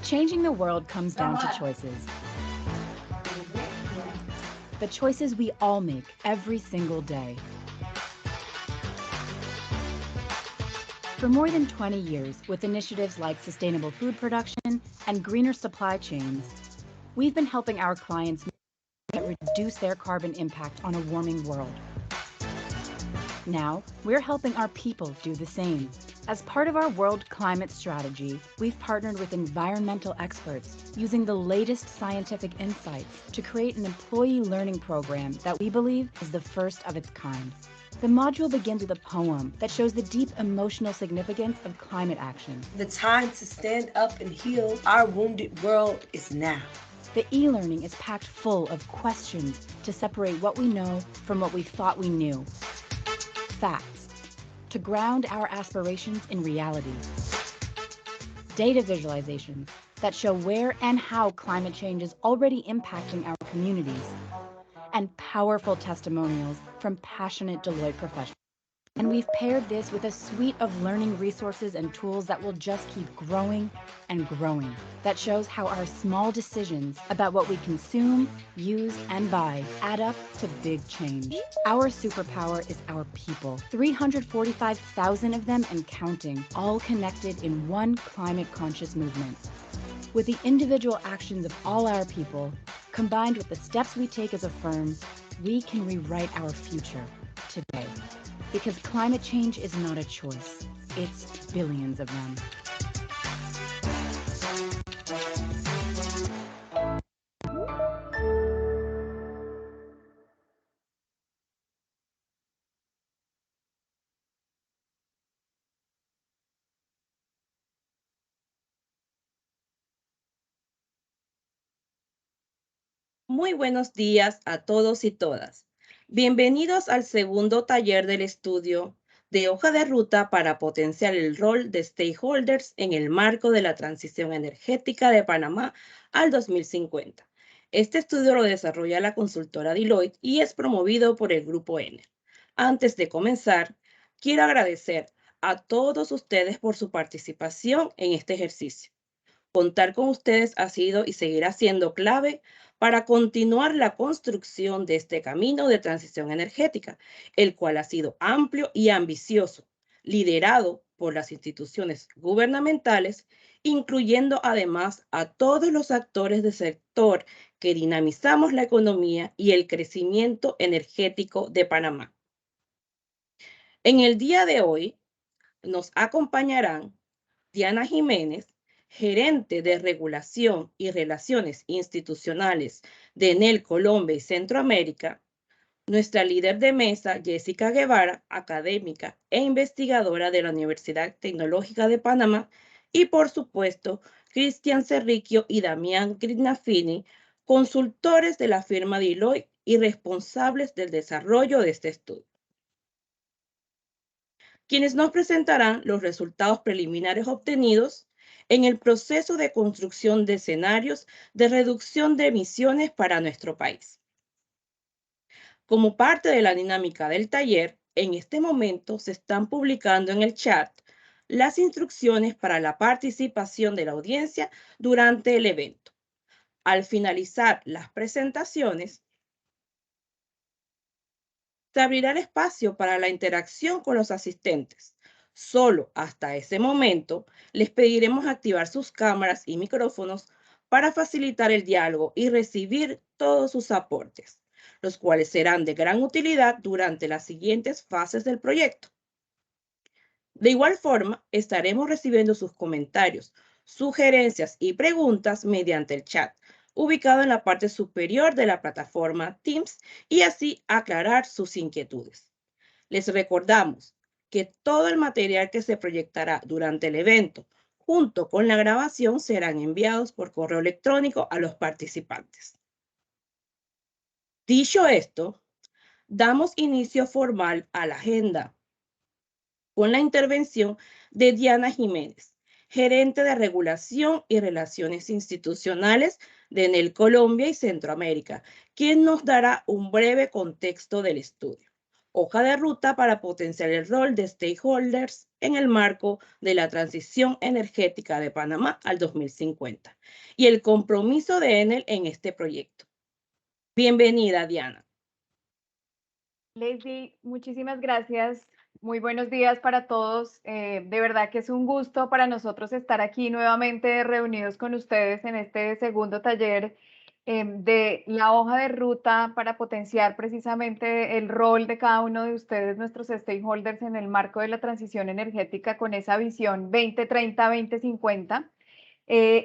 Changing the world comes down to choices. The choices we all make every single day. For more than 20 years, with initiatives like sustainable food production and greener supply chains, we've been helping our clients reduce their carbon impact on a warming world. Now, we're helping our people do the same. As part of our world climate strategy, we've partnered with environmental experts using the latest scientific insights to create an employee learning program that we believe is the first of its kind. The module begins with a poem that shows the deep emotional significance of climate action. The time to stand up and heal our wounded world is now. The e-learning is packed full of questions to separate what we know from what we thought we knew. Facts, to ground our aspirations in reality. Data visualizations that show where and how climate change is already impacting our communities. And powerful testimonials from passionate Deloitte professionals. And we've paired this with a suite of learning resources and tools that will just keep growing and growing. That shows how our small decisions about what we consume, use, and buy add up to big change. Our superpower is our people. 345,000 of them and counting, all connected in one climate-conscious movement. With the individual actions of all our people, combined with the steps we take as a firm, we can rewrite our future today. Because climate change is not a choice, it's billions of them. Muy buenos días a todos y todas. Bienvenidos al segundo taller del estudio de hoja de ruta para potenciar el rol de stakeholders en el marco de la transición energética de Panamá al 2050. Este estudio lo desarrolla la consultora Deloitte y es promovido por el Grupo N. Antes de comenzar, quiero agradecer a todos ustedes por su participación en este ejercicio. Contar con ustedes ha sido y seguirá siendo clave para continuar la construcción de este camino de transición energética, el cual ha sido amplio y ambicioso, liderado por las instituciones gubernamentales, incluyendo además a todos los actores del sector que dinamizamos la economía y el crecimiento energético de Panamá. En el día de hoy nos acompañarán Diana Jiménez, gerente de Regulación y Relaciones Institucionales de Enel Colombia y Centroamérica, nuestra líder de mesa, Jessica Guevara, académica e investigadora de la Universidad Tecnológica de Panamá, y por supuesto, Cristian Cerriquio y Damián Grignafini, consultores de la firma Deloitte y responsables del desarrollo de este estudio, quienes nos presentarán los resultados preliminares obtenidos en el proceso de construcción de escenarios de reducción de emisiones para nuestro país. Como parte de la dinámica del taller, en este momento se están publicando en el chat las instrucciones para la participación de la audiencia durante el evento. Al finalizar las presentaciones, se abrirá el espacio para la interacción con los asistentes. Solo hasta ese momento les pediremos activar sus cámaras y micrófonos para facilitar el diálogo y recibir todos sus aportes, los cuales serán de gran utilidad durante las siguientes fases del proyecto. De igual forma, estaremos recibiendo sus comentarios, sugerencias y preguntas mediante el chat, ubicado en la parte superior de la plataforma Teams, y así aclarar sus inquietudes. Les recordamos que todo el material que se proyectará durante el evento, junto con la grabación, serán enviados por correo electrónico a los participantes. Dicho esto, damos inicio formal a la agenda con la intervención de Diana Jiménez, gerente de Regulación y Relaciones Institucionales de Enel Colombia y Centroamérica, quien nos dará un breve contexto del estudio. Hoja de ruta para potenciar el rol de stakeholders en el marco de la transición energética de Panamá al 2050 y el compromiso de Enel en este proyecto. Bienvenida, Diana. Leslie, muchísimas gracias. Muy buenos días para todos. De verdad que es un gusto para nosotros estar aquí nuevamente reunidos con ustedes en este segundo taller de la hoja de ruta para potenciar precisamente el rol de cada uno de ustedes, nuestros stakeholders, en el marco de la transición energética con esa visión 2030-2050.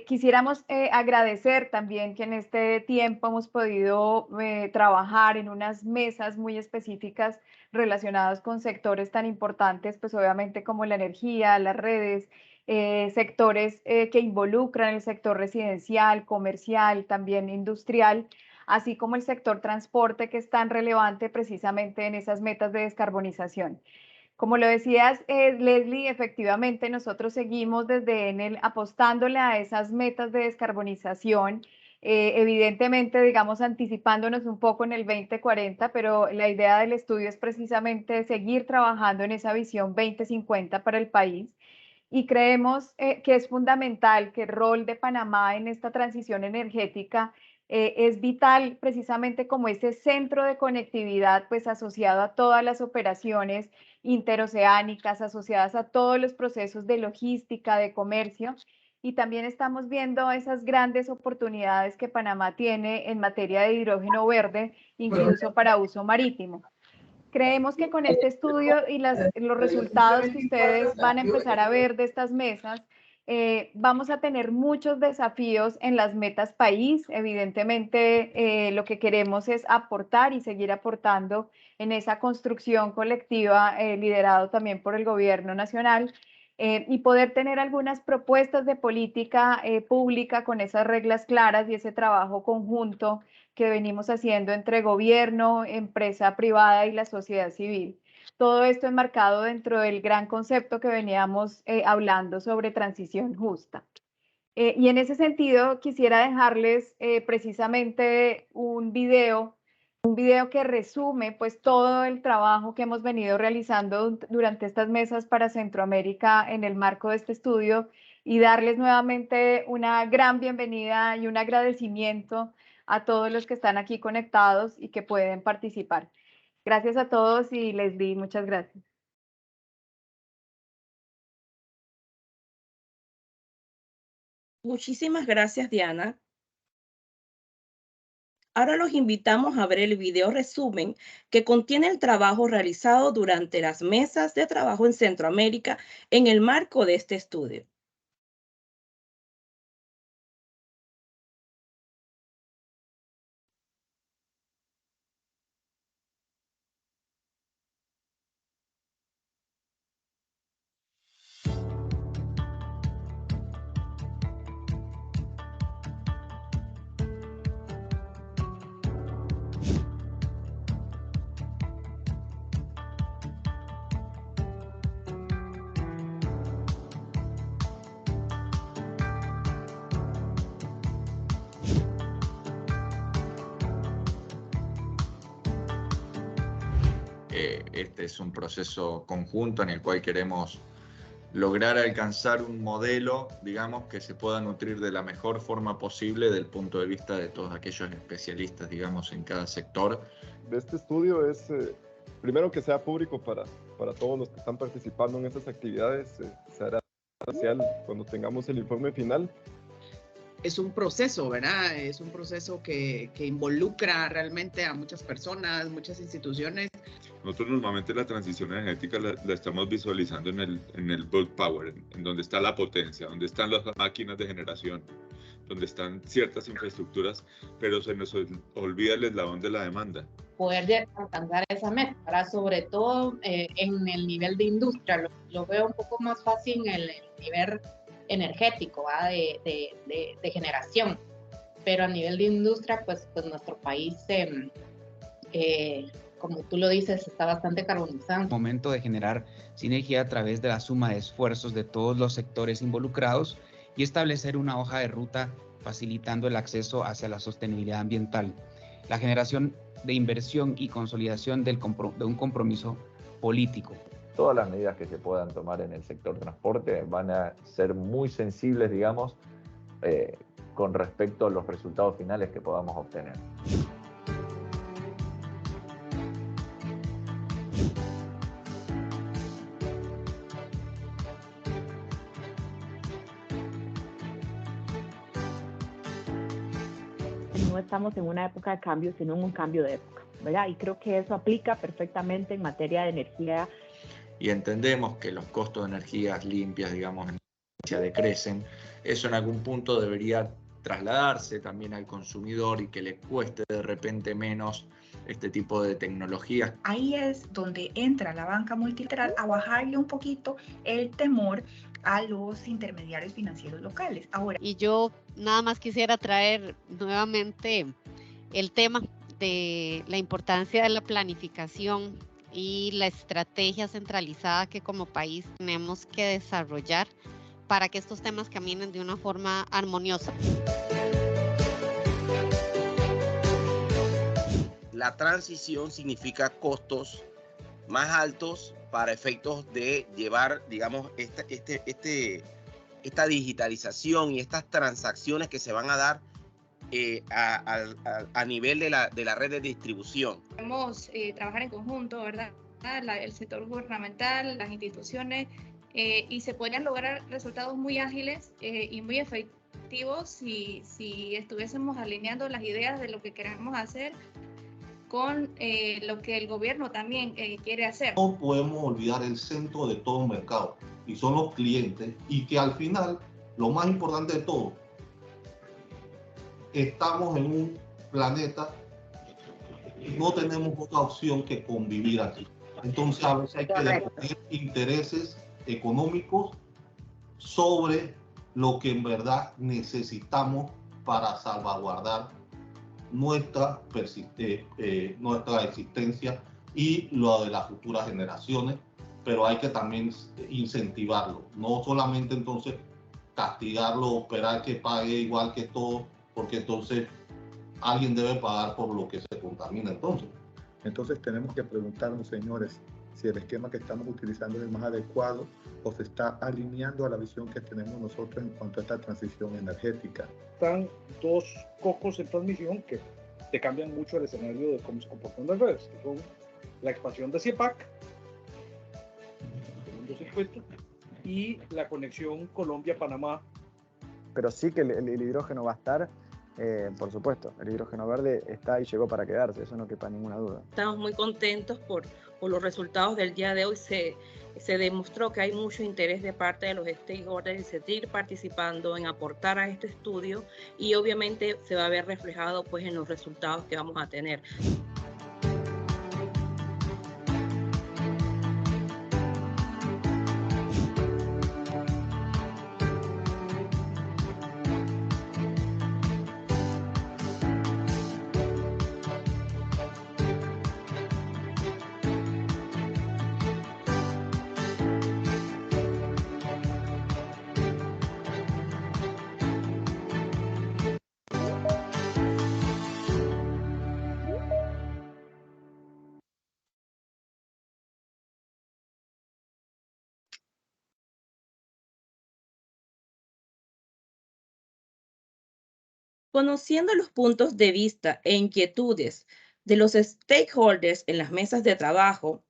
Quisiéramos agradecer también que en este tiempo hemos podido trabajar en unas mesas muy específicas relacionadas con sectores tan importantes, pues obviamente como la energía, las redes, sectores que involucran el sector residencial, comercial, también industrial, así como el sector transporte, que es tan relevante precisamente en esas metas de descarbonización. Como lo decías, Leslie, efectivamente nosotros seguimos desde Enel apostándole a esas metas de descarbonización, evidentemente, digamos, anticipándonos un poco en el 2040, pero la idea del estudio es precisamente seguir trabajando en esa visión 2050 para el país. Y creemos que es fundamental que el rol de Panamá en esta transición energética es vital precisamente como ese centro de conectividad, pues asociado a todas las operaciones interoceánicas, asociadas a todos los procesos de logística, de comercio. Y también estamos viendo esas grandes oportunidades que Panamá tiene en materia de hidrógeno verde, incluso para uso marítimo. Creemos que con este estudio y los resultados que ustedes van a empezar a ver de estas mesas, vamos a tener muchos desafíos en las metas país. Evidentemente, lo que queremos es aportar y seguir aportando en esa construcción colectiva, liderado también por el gobierno nacional, y poder tener algunas propuestas de política pública con esas reglas claras y ese trabajo conjunto que venimos haciendo entre gobierno, empresa privada y la sociedad civil. Todo esto enmarcado dentro del gran concepto que veníamos hablando sobre transición justa. Y en ese sentido quisiera dejarles precisamente un video que resume pues todo el trabajo que hemos venido realizando durante estas mesas para Centroamérica en el marco de este estudio, y darles nuevamente una gran bienvenida y un agradecimiento a todos los que están aquí conectados y que pueden participar. Gracias a todos y Leslie, muchas gracias. Muchísimas gracias, Diana. Ahora los invitamos a ver el video resumen que contiene el trabajo realizado durante las mesas de trabajo en Centroamérica en el marco de este estudio. Este es un proceso conjunto en el cual queremos lograr alcanzar un modelo, digamos, que se pueda nutrir de la mejor forma posible del punto de vista de todos aquellos especialistas, digamos, en cada sector. De este estudio es, primero, que sea público para todos los que están participando en estas actividades. Se hará parcial cuando tengamos el informe final. Es un proceso, ¿verdad? Es un proceso que involucra realmente a muchas personas, muchas instituciones. Nosotros normalmente la transición energética la estamos visualizando en el bulk power, en donde está la potencia, donde están las máquinas de generación, donde están ciertas infraestructuras, pero se nos olvida el eslabón de la demanda. Poder alcanzar esa meta, ¿verdad? Sobre todo en el nivel de industria, lo veo un poco más fácil en el nivel energético, de generación, pero a nivel de industria, pues nuestro país, como tú lo dices, está bastante carbonizado. Momento de generar sinergia a través de la suma de esfuerzos de todos los sectores involucrados y establecer una hoja de ruta facilitando el acceso hacia la sostenibilidad ambiental, la generación de inversión y consolidación de un compromiso político. Todas las medidas que se puedan tomar en el sector transporte van a ser muy sensibles, digamos, con respecto a los resultados finales que podamos obtener. No estamos en una época de cambio, sino en un cambio de época, ¿verdad? Y creo que eso aplica perfectamente en materia de energía. Y entendemos que los costos de energías limpias, digamos, en Francia decrecen. Eso en algún punto debería trasladarse también al consumidor y que le cueste de repente menos este tipo de tecnologías. Ahí es donde entra la banca multilateral a bajarle un poquito el temor a los intermediarios financieros locales. Ahora, y yo nada más quisiera traer nuevamente el tema de la importancia de la planificación y la estrategia centralizada que como país tenemos que desarrollar para que estos temas caminen de una forma armoniosa. La transición significa costos más altos para efectos de llevar, digamos, esta digitalización y estas transacciones que se van a dar a nivel de la red de distribución. Podemos trabajar en conjunto, ¿verdad? El sector gubernamental, las instituciones, y se podrían lograr resultados muy ágiles y muy efectivos si estuviésemos alineando las ideas de lo que queremos hacer con lo que el gobierno también quiere hacer. No podemos olvidar el centro de todo mercado, y son los clientes, y que al final, lo más importante de todo, estamos en un planeta, no tenemos otra opción que convivir aquí. Entonces a veces hay que definir intereses económicos sobre lo que en verdad necesitamos para salvaguardar nuestra existencia y lo de las futuras generaciones, pero hay que también incentivarlo, no solamente entonces castigarlo, esperar que pague igual que todo, porque entonces alguien debe pagar por lo que se contamina entonces. Entonces tenemos que preguntarnos, señores, si el esquema que estamos utilizando es el más adecuado o se está alineando a la visión que tenemos nosotros en cuanto a esta transición energética. Están dos cocos en transmisión que te cambian mucho el escenario de cómo se comportan las redes, que son la expansión de CIEPAC, segundo circuito, y la conexión Colombia-Panamá. Pero sí que el hidrógeno va a estar, por supuesto, el hidrógeno verde está y llegó para quedarse, eso no quepa ninguna duda. Estamos muy contentos por los resultados del día de hoy. Se demostró que hay mucho interés de parte de los stakeholders en seguir participando, en aportar a este estudio, y obviamente se va a ver reflejado pues en los resultados que vamos a tener. Conociendo los puntos de vista e inquietudes de los stakeholders en las mesas de trabajo,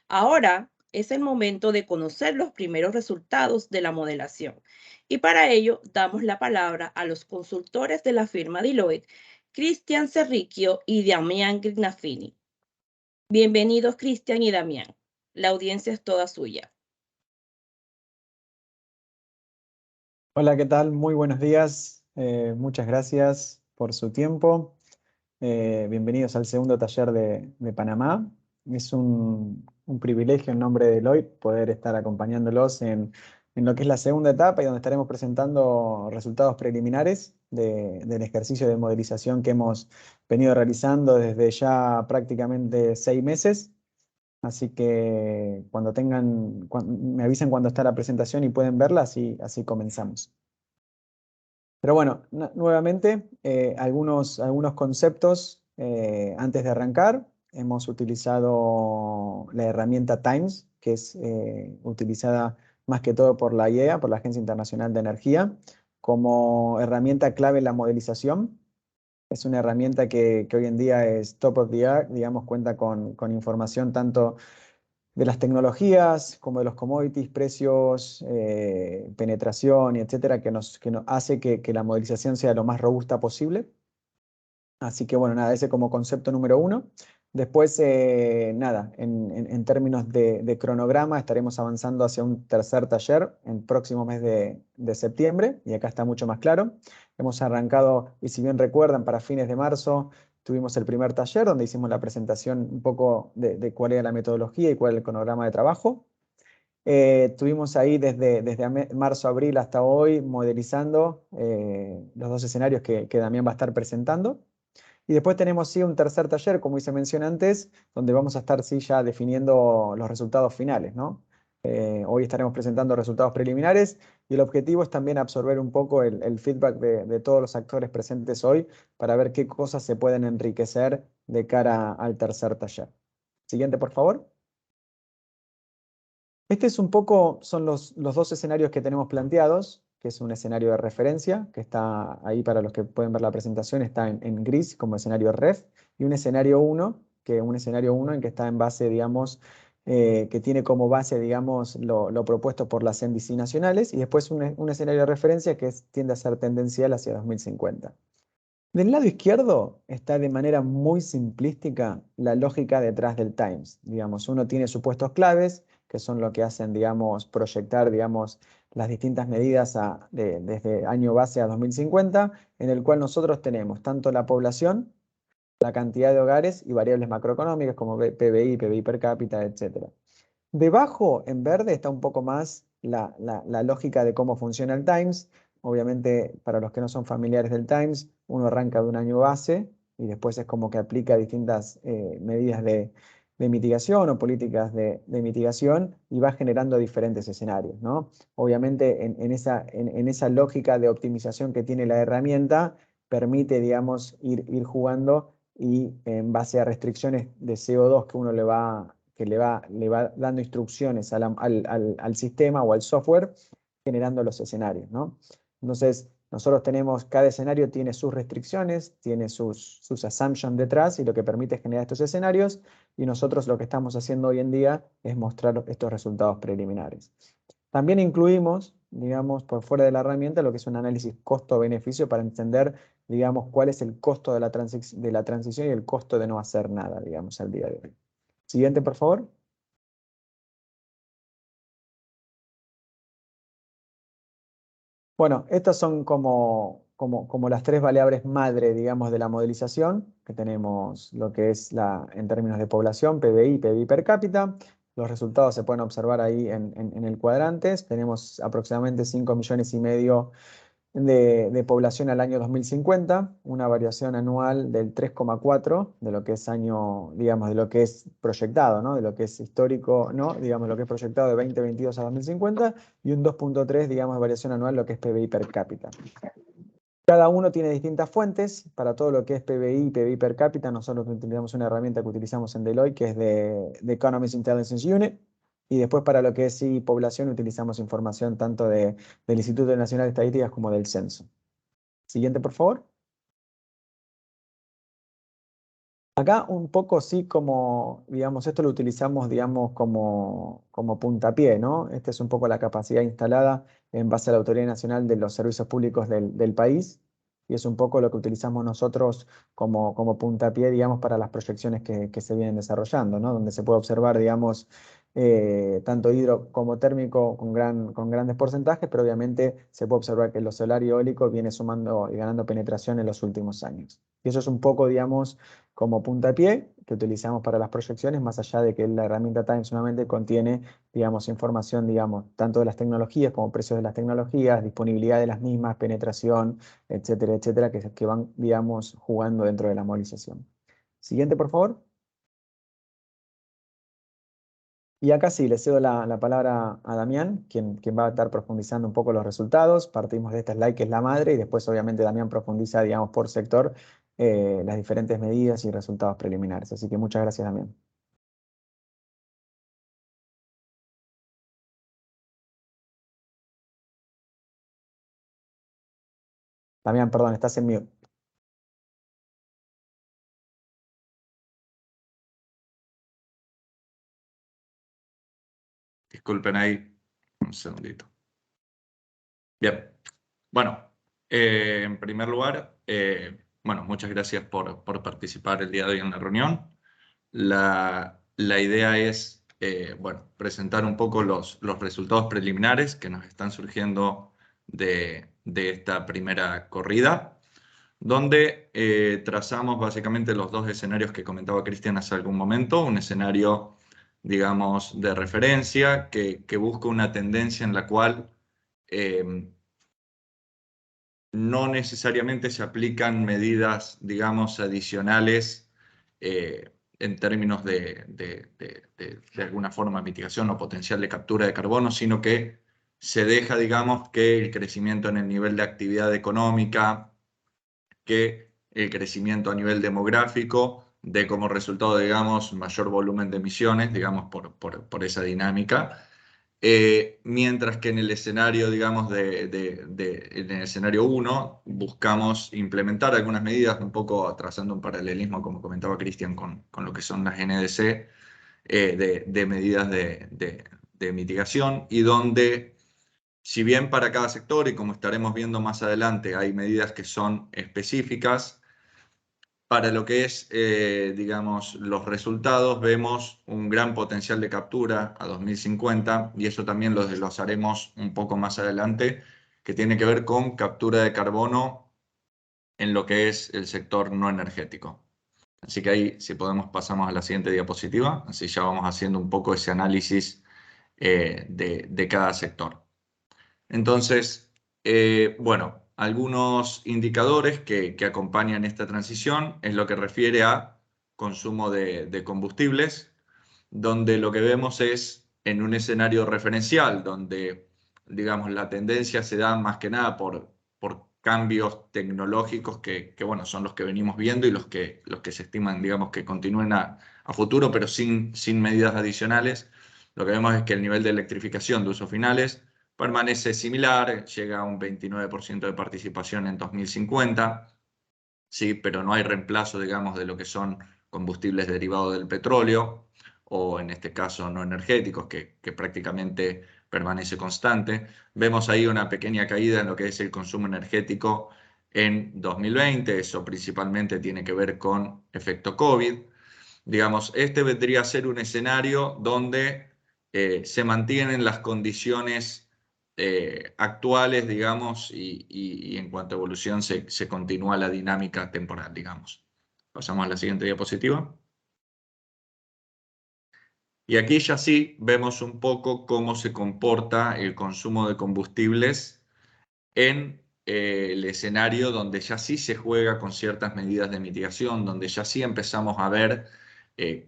ahora es el momento de conocer los primeros resultados de la modelación. Y para ello damos la palabra a los consultores de la firma Deloitte, Cristian Cerricchio y Damián Grignafini. Bienvenidos, Cristian y Damián. La audiencia es toda suya. Hola, ¿qué tal? Muy buenos días. Muchas gracias por su tiempo. Bienvenidos al segundo taller de Panamá. Es un privilegio en nombre de Deloitte poder estar acompañándolos en lo que es la segunda etapa y donde estaremos presentando resultados preliminares del ejercicio de modelización que hemos venido realizando desde ya prácticamente 6 meses. Así que me avisen cuando está la presentación y pueden verla, así comenzamos. Pero bueno, nuevamente, algunos conceptos antes de arrancar. Hemos utilizado la herramienta TIMES, que es utilizada más que todo por la IEA, por la Agencia Internacional de Energía, como herramienta clave en la modelización. Es una herramienta que hoy en día es top of the art, digamos, cuenta con información tanto de las tecnologías como de los commodities, precios, penetración, y etcétera, que nos hace que la modelización sea lo más robusta posible. Así que bueno, nada, ese como concepto número 1. Después, nada, en términos de cronograma, estaremos avanzando hacia un tercer taller en el próximo mes de septiembre, y acá está mucho más claro. Hemos arrancado, y si bien recuerdan, para fines de marzo tuvimos el primer taller donde hicimos la presentación un poco de cuál era la metodología y cuál era el cronograma de trabajo. Tuvimos ahí desde marzo, abril hasta hoy modelizando los 2 escenarios que Damián va a estar presentando. Y después tenemos sí un tercer taller, como hice mención antes, donde vamos a estar sí ya definiendo los resultados finales, ¿no? Hoy estaremos presentando resultados preliminares y el objetivo es también absorber un poco el feedback de todos los actores presentes hoy para ver qué cosas se pueden enriquecer de cara al tercer taller. Siguiente, por favor. Este es un poco, son los 2 escenarios que tenemos planteados, que es un escenario de referencia, que está ahí para los que pueden ver la presentación, está en gris como escenario ref, y un escenario 1, en que está en base, digamos, que tiene como base, digamos, lo propuesto por las NDC nacionales, y después un escenario de referencia que tiende a ser tendencial hacia 2050. Del lado izquierdo está de manera muy simplística la lógica detrás del TIMES. Digamos, uno tiene supuestos claves, que son lo que hacen, digamos, proyectar, digamos, las distintas medidas desde año base a 2050, en el cual nosotros tenemos tanto la población, la cantidad de hogares y variables macroeconómicas como PBI, PBI per cápita, etc. Debajo, en verde, está un poco más la lógica de cómo funciona el TIMES. Obviamente, para los que no son familiares del TIMES, uno arranca de un año base y después es como que aplica distintas medidas de mitigación o políticas de mitigación y va generando diferentes escenarios, ¿no? Obviamente, en esa lógica de optimización que tiene la herramienta, permite, digamos, ir jugando y en base a restricciones de CO2 que uno le va dando instrucciones al sistema o al software, generando los escenarios, ¿no? Entonces, nosotros tenemos, cada escenario tiene sus restricciones, tiene sus assumptions detrás, y lo que permite generar estos escenarios, y nosotros lo que estamos haciendo hoy en día es mostrar estos resultados preliminares. También incluimos, digamos, por fuera de la herramienta, lo que es un análisis costo-beneficio para entender, digamos, cuál es el costo de la transición y el costo de no hacer nada, digamos, al día de hoy. Siguiente, por favor. Bueno, estas son como las tres variables madre, digamos, de la modelización, que tenemos lo que es en términos de población, PBI, PBI per cápita. Los resultados se pueden observar ahí en el cuadrante. Tenemos aproximadamente 5,5 millones de población al año 2050, una variación anual del 3,4 de lo que es año, digamos, de lo que es proyectado, ¿no? De lo que es histórico, ¿no? Digamos, lo que es proyectado de 2022 a 2050, y un 2,3, digamos, de variación anual, lo que es PBI per cápita. Cada uno tiene distintas fuentes. Para todo lo que es PBI y PBI per cápita, nosotros utilizamos una herramienta que utilizamos en Deloitte, que es de Economist Intelligence Unit. Y después, para lo que es población, utilizamos información tanto del Instituto Nacional de Estadísticas como del Censo. Siguiente, por favor. Acá un poco sí, como, digamos, esto lo utilizamos, digamos, como puntapié, ¿no? Esta es un poco la capacidad instalada en base a la Autoridad Nacional de los Servicios Públicos del país, y es un poco lo que utilizamos nosotros como puntapié, digamos, para las proyecciones que se vienen desarrollando, ¿no? Donde se puede observar, digamos, tanto hidro como térmico con grandes porcentajes, pero obviamente se puede observar que lo solar y eólico viene sumando y ganando penetración en los últimos años. Y eso es un poco, digamos, como puntapié que utilizamos para las proyecciones, más allá de que la herramienta Time solamente contiene, digamos, información, digamos, tanto de las tecnologías como precios de las tecnologías, disponibilidad de las mismas, penetración, etcétera, etcétera, que van, digamos, jugando dentro de la modelización. Siguiente, por favor. Y acá sí, le cedo la palabra a Damián, quien va a estar profundizando un poco los resultados. Partimos de esta slide que es la madre, y después obviamente Damián profundiza, digamos, por sector, las diferentes medidas y resultados preliminares. Así que muchas gracias, Damián. Damián, perdón, estás en mute. Disculpen ahí, un segundito. Bien, bueno, en primer lugar, bueno, muchas gracias por participar el día de hoy en la reunión. La idea es, bueno, presentar un poco los resultados preliminares que nos están surgiendo de esta primera corrida, donde trazamos básicamente los dos escenarios que comentaba Cristian hace algún momento. Un escenario, digamos, de referencia que busca una tendencia en la cual no necesariamente se aplican medidas, digamos, adicionales en términos de alguna forma mitigación o potencial de captura de carbono, sino que se deja, digamos, que el crecimiento en el nivel de actividad económica, que el crecimiento a nivel demográfico dé como resultado, digamos, mayor volumen de emisiones, digamos, por esa dinámica. Mientras que en el escenario, digamos, en el escenario 1, buscamos implementar algunas medidas, un poco trazando un paralelismo, como comentaba Cristian, con lo que son las NDC, de medidas de mitigación, y donde, si bien para cada sector, y como estaremos viendo más adelante, hay medidas que son específicas, para lo que es, digamos, los resultados, vemos un gran potencial de captura a 2050, y eso también lo desglosaremos un poco más adelante, que tiene que ver con captura de carbono en lo que es el sector no energético. Así que ahí, si podemos, pasamos a la siguiente diapositiva, así ya vamos haciendo un poco ese análisis de cada sector. Entonces, bueno, algunos indicadores que acompañan esta transición es lo que refiere a consumo de combustibles, donde lo que vemos es en un escenario referencial, donde, digamos, la tendencia se da más que nada por cambios tecnológicos que, bueno, son los que venimos viendo y los que se estiman, digamos, que continúen a futuro, pero sin medidas adicionales. Lo que vemos es que el nivel de electrificación de usos finales permanece similar, llega a un 29% de participación en 2050, sí, pero no hay reemplazo, digamos, de lo que son combustibles derivados del petróleo, o en este caso no energéticos, que prácticamente permanece constante. Vemos ahí una pequeña caída en lo que es el consumo energético en 2020, eso principalmente tiene que ver con efecto COVID. Digamos, este vendría a ser un escenario donde se mantienen las condiciones actuales, digamos, y en cuanto a evolución se continúa la dinámica temporal, digamos. Pasamos a la siguiente diapositiva. Y aquí ya sí vemos un poco cómo se comporta el consumo de combustibles en el escenario donde ya sí se juega con ciertas medidas de mitigación, donde ya sí empezamos a ver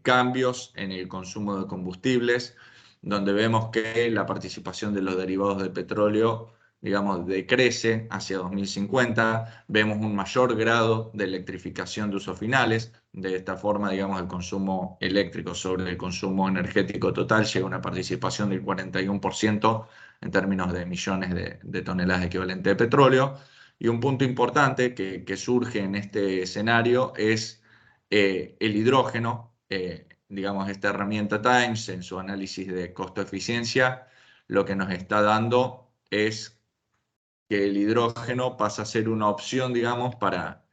cambios en el consumo de combustibles, donde vemos que la participación de los derivados del petróleo, digamos, decrece hacia 2050, vemos un mayor grado de electrificación de usos finales, de esta forma, digamos, el consumo eléctrico sobre el consumo energético total llega a una participación del 41% en términos de millones de toneladas equivalente de petróleo. Y un punto importante que surge en este escenario es el hidrógeno. Digamos, esta herramienta Times, en su análisis de costo-eficiencia, lo que nos está dando es que el hidrógeno pasa a ser una opción, digamos, para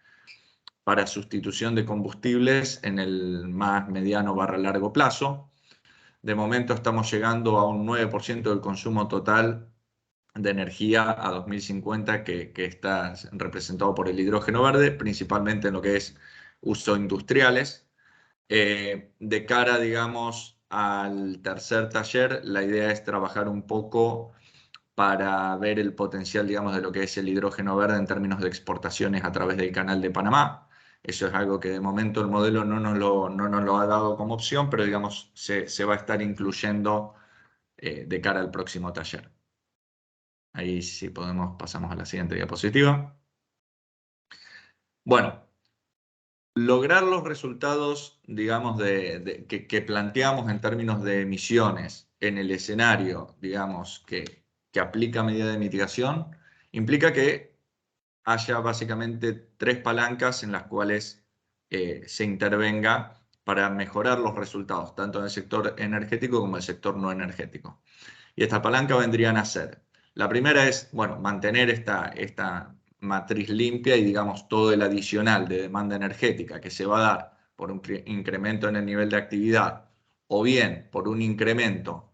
sustitución de combustibles en el más mediano / largo plazo. De momento estamos llegando a un 9% del consumo total de energía a 2050 que está representado por el hidrógeno verde, principalmente en lo que es usos industriales. De cara, digamos, al tercer taller, la idea es trabajar un poco para ver el potencial, digamos, de lo que es el hidrógeno verde en términos de exportaciones a través del Canal de Panamá. Eso es algo que de momento el modelo no nos lo ha dado como opción, pero digamos, se va a estar incluyendo de cara al próximo taller. Ahí sí podemos, pasamos a la siguiente diapositiva. Bueno, lograr los resultados, digamos, que planteamos en términos de emisiones en el escenario, digamos, que aplica medida de mitigación, implica que haya básicamente 3 palancas en las cuales se intervenga para mejorar los resultados, tanto en el sector energético como en el sector no energético. Y esta palanca vendrían a ser, la primera es, bueno, mantener esta matriz limpia y, digamos, todo el adicional de demanda energética que se va a dar por un incremento en el nivel de actividad o bien por un incremento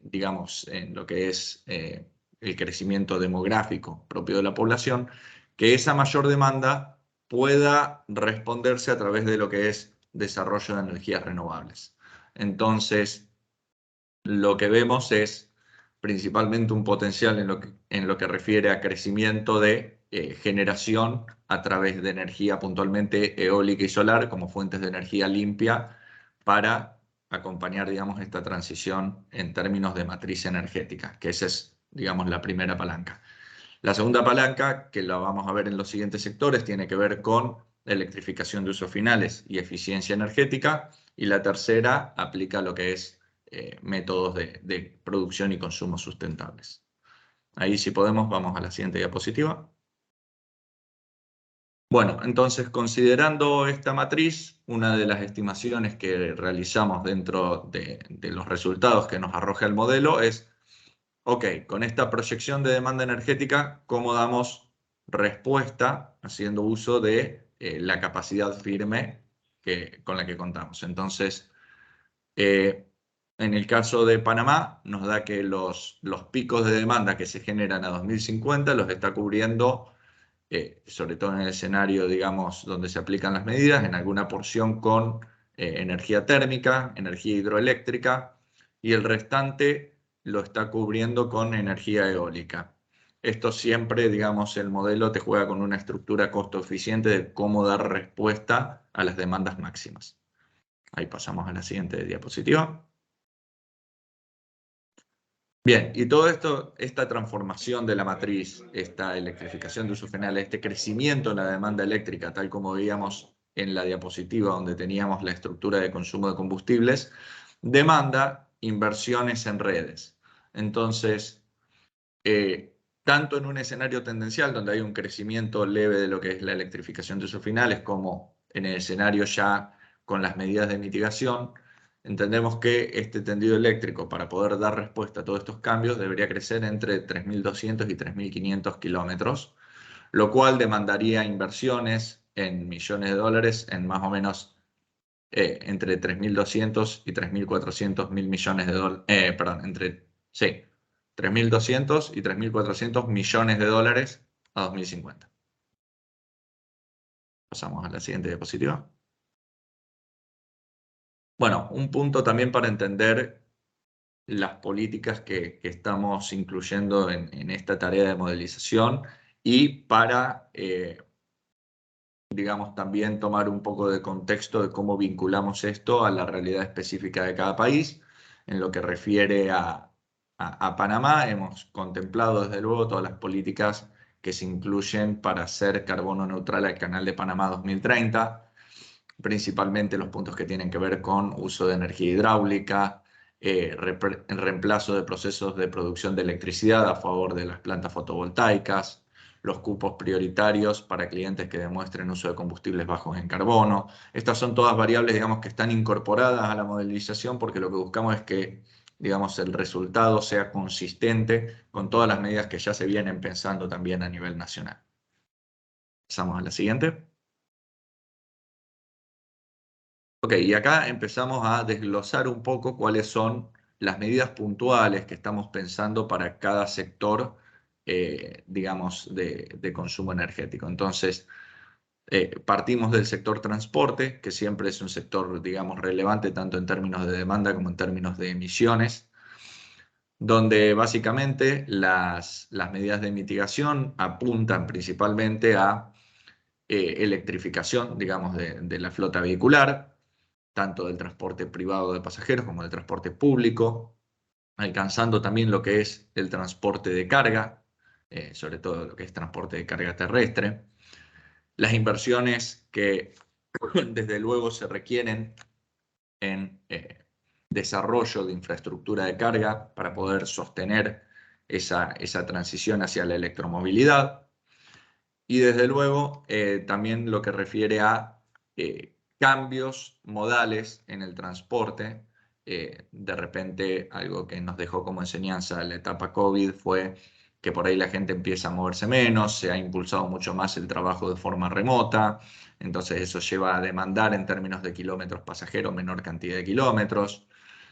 digamos, en lo que es el crecimiento demográfico propio de la población, que esa mayor demanda pueda responderse a través de lo que es desarrollo de energías renovables. Entonces, lo que vemos es principalmente un potencial en lo que refiere a crecimiento de generación a través de energía puntualmente eólica y solar como fuentes de energía limpia para acompañar, digamos, esta transición en términos de matriz energética, que esa es, digamos, la primera palanca. La segunda palanca, que la vamos a ver en los siguientes sectores, tiene que ver con electrificación de usos finales y eficiencia energética, y la tercera aplica lo que es métodos de producción y consumo sustentables. Ahí si podemos, vamos a la siguiente diapositiva. Bueno, entonces considerando esta matriz, una de las estimaciones que realizamos dentro de los resultados que nos arroja el modelo es, ok, con esta proyección de demanda energética, ¿cómo damos respuesta haciendo uso de la capacidad firme con la que contamos? Entonces, en el caso de Panamá, nos da que los picos de demanda que se generan a 2050 los está cubriendo, sobre todo en el escenario, digamos, donde se aplican las medidas, en alguna porción con energía térmica, energía hidroeléctrica, y el restante lo está cubriendo con energía eólica. Esto siempre, digamos, el modelo te juega con una estructura costo eficiente de cómo dar respuesta a las demandas máximas. Ahí pasamos a la siguiente diapositiva. Bien, y todo esto, esta transformación de la matriz, esta electrificación de uso final, este crecimiento en la demanda eléctrica, tal como veíamos en la diapositiva donde teníamos la estructura de consumo de combustibles, demanda inversiones en redes. Entonces, tanto en un escenario tendencial donde hay un crecimiento leve de lo que es la electrificación de usos finales, como en el escenario ya con las medidas de mitigación, entendemos que este tendido eléctrico, para poder dar respuesta a todos estos cambios, debería crecer entre 3.200 y 3.500 kilómetros, lo cual demandaría inversiones en millones de dólares en más o menos entre 3.200 y 3.400 mil millones de dólares, sí, 3.200 y 3.400 millones de dólares a 2050. Pasamos a la siguiente diapositiva. Bueno, un punto también para entender las políticas que estamos incluyendo en esta tarea de modelización y para, digamos, también tomar un poco de contexto de cómo vinculamos esto a la realidad específica de cada país. En lo que refiere a Panamá, hemos contemplado desde luego todas las políticas que se incluyen para hacer carbono neutral al Canal de Panamá 2030, principalmente los puntos que tienen que ver con uso de energía hidráulica, reemplazo de procesos de producción de electricidad a favor de las plantas fotovoltaicas, los cupos prioritarios para clientes que demuestren uso de combustibles bajos en carbono. Estas son todas variables, digamos, que están incorporadas a la modelización porque lo que buscamos es que, digamos, el resultado sea consistente con todas las medidas que ya se vienen pensando también a nivel nacional. Pasamos a la siguiente. Ok, y acá empezamos a desglosar un poco cuáles son las medidas puntuales que estamos pensando para cada sector, digamos, de consumo energético. Entonces, partimos del sector transporte, que siempre es un sector, digamos, relevante tanto en términos de demanda como en términos de emisiones, donde básicamente las medidas de mitigación apuntan principalmente a electrificación, digamos, de la flota vehicular, tanto del transporte privado de pasajeros como del transporte público, alcanzando también lo que es el transporte de carga, sobre todo lo que es transporte de carga terrestre. Las inversiones que desde luego se requieren en desarrollo de infraestructura de carga para poder sostener esa transición hacia la electromovilidad. Y desde luego también lo que refiere a cambios modales en el transporte. De repente algo que nos dejó como enseñanza la etapa COVID fue que por ahí la gente empieza a moverse menos, se ha impulsado mucho más el trabajo de forma remota, entonces eso lleva a demandar en términos de kilómetros pasajeros menor cantidad de kilómetros.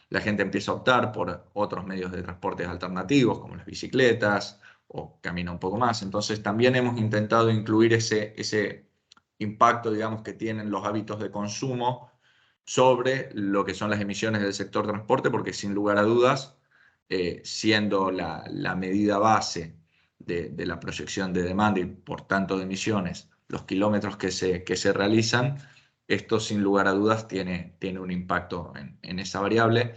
La gente empieza a optar por otros medios de transporte alternativos como las bicicletas o camina un poco más. Entonces también hemos intentado incluir ese impacto, digamos, que tienen los hábitos de consumo sobre lo que son las emisiones del sector transporte, porque sin lugar a dudas, siendo la medida base de la proyección de demanda y por tanto de emisiones, los kilómetros que se realizan, esto sin lugar a dudas tiene un impacto en esa variable.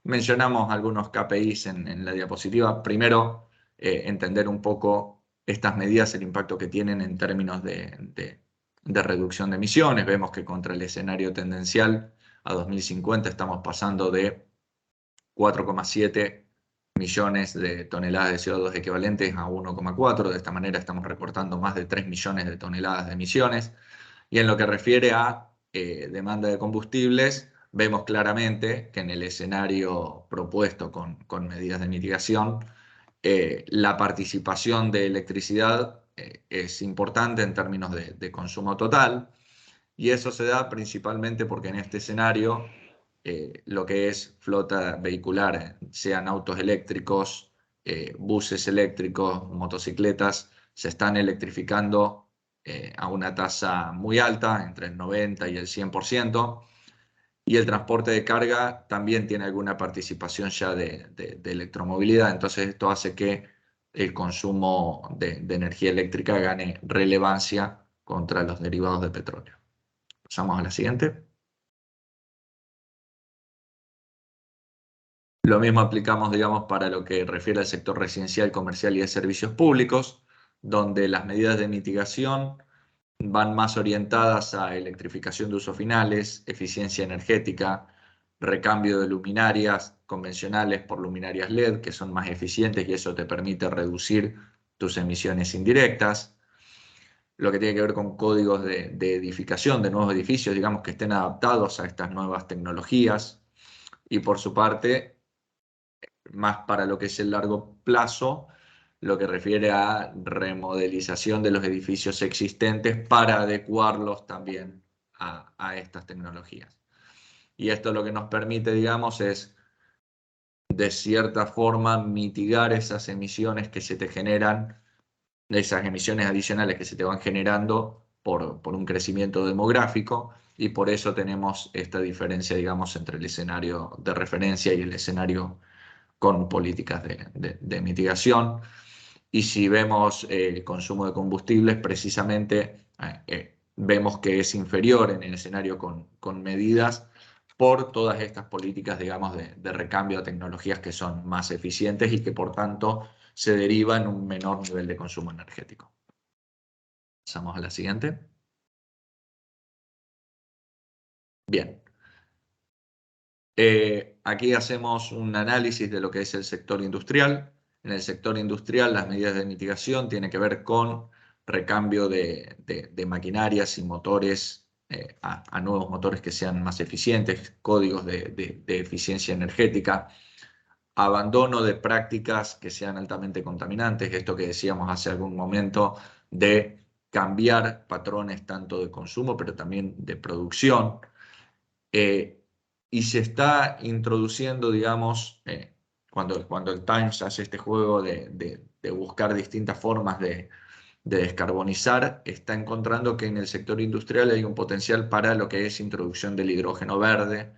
Mencionamos algunos KPIs en la diapositiva. Primero, entender un poco estas medidas, el impacto que tienen en términos de reducción de emisiones. Vemos que contra el escenario tendencial a 2050 estamos pasando de 4,7 millones de toneladas de CO2 equivalentes a 1,4. De esta manera estamos recortando más de 3 millones de toneladas de emisiones. Y en lo que refiere a demanda de combustibles, vemos claramente que en el escenario propuesto con medidas de mitigación, la participación de electricidad es importante en términos de consumo total, y eso se da principalmente porque en este escenario lo que es flota vehicular, sean autos eléctricos, buses eléctricos, motocicletas, se están electrificando a una tasa muy alta, entre el 90 y el 100%, y el transporte de carga también tiene alguna participación ya de electromovilidad, entonces esto hace que el consumo de energía eléctrica gane relevancia contra los derivados de petróleo. Pasamos a la siguiente. Lo mismo aplicamos, digamos, para lo que refiere al sector residencial, comercial y de servicios públicos, donde las medidas de mitigación van más orientadas a electrificación de usos finales, eficiencia energética, recambio de luminarias convencionales por luminarias LED, que son más eficientes y eso te permite reducir tus emisiones indirectas. Lo que tiene que ver con códigos de edificación de nuevos edificios, digamos, que estén adaptados a estas nuevas tecnologías. Y por su parte, más para lo que es el largo plazo, lo que refiere a remodelización de los edificios existentes para adecuarlos también a estas tecnologías. Y esto lo que nos permite, digamos, es de cierta forma mitigar esas emisiones que se te generan, esas emisiones adicionales que se te van generando por un crecimiento demográfico, y por eso tenemos esta diferencia, digamos, entre el escenario de referencia y el escenario con políticas de mitigación. Y si vemos el consumo de combustibles, precisamente vemos que es inferior en el escenario con medidas por todas estas políticas, digamos, de recambio a tecnologías que son más eficientes y que por tanto se deriva en un menor nivel de consumo energético. Pasamos a la siguiente. Bien. Aquí hacemos un análisis de lo que es el sector industrial. En el sector industrial, las medidas de mitigación tienen que ver con recambio de maquinarias y motores a nuevos motores que sean más eficientes, códigos de eficiencia energética, abandono de prácticas que sean altamente contaminantes, esto que decíamos hace algún momento de cambiar patrones tanto de consumo pero también de producción. Y se está introduciendo, digamos, cuando el Times hace este juego de buscar distintas formas de descarbonizar, está encontrando que en el sector industrial hay un potencial para lo que es introducción del hidrógeno verde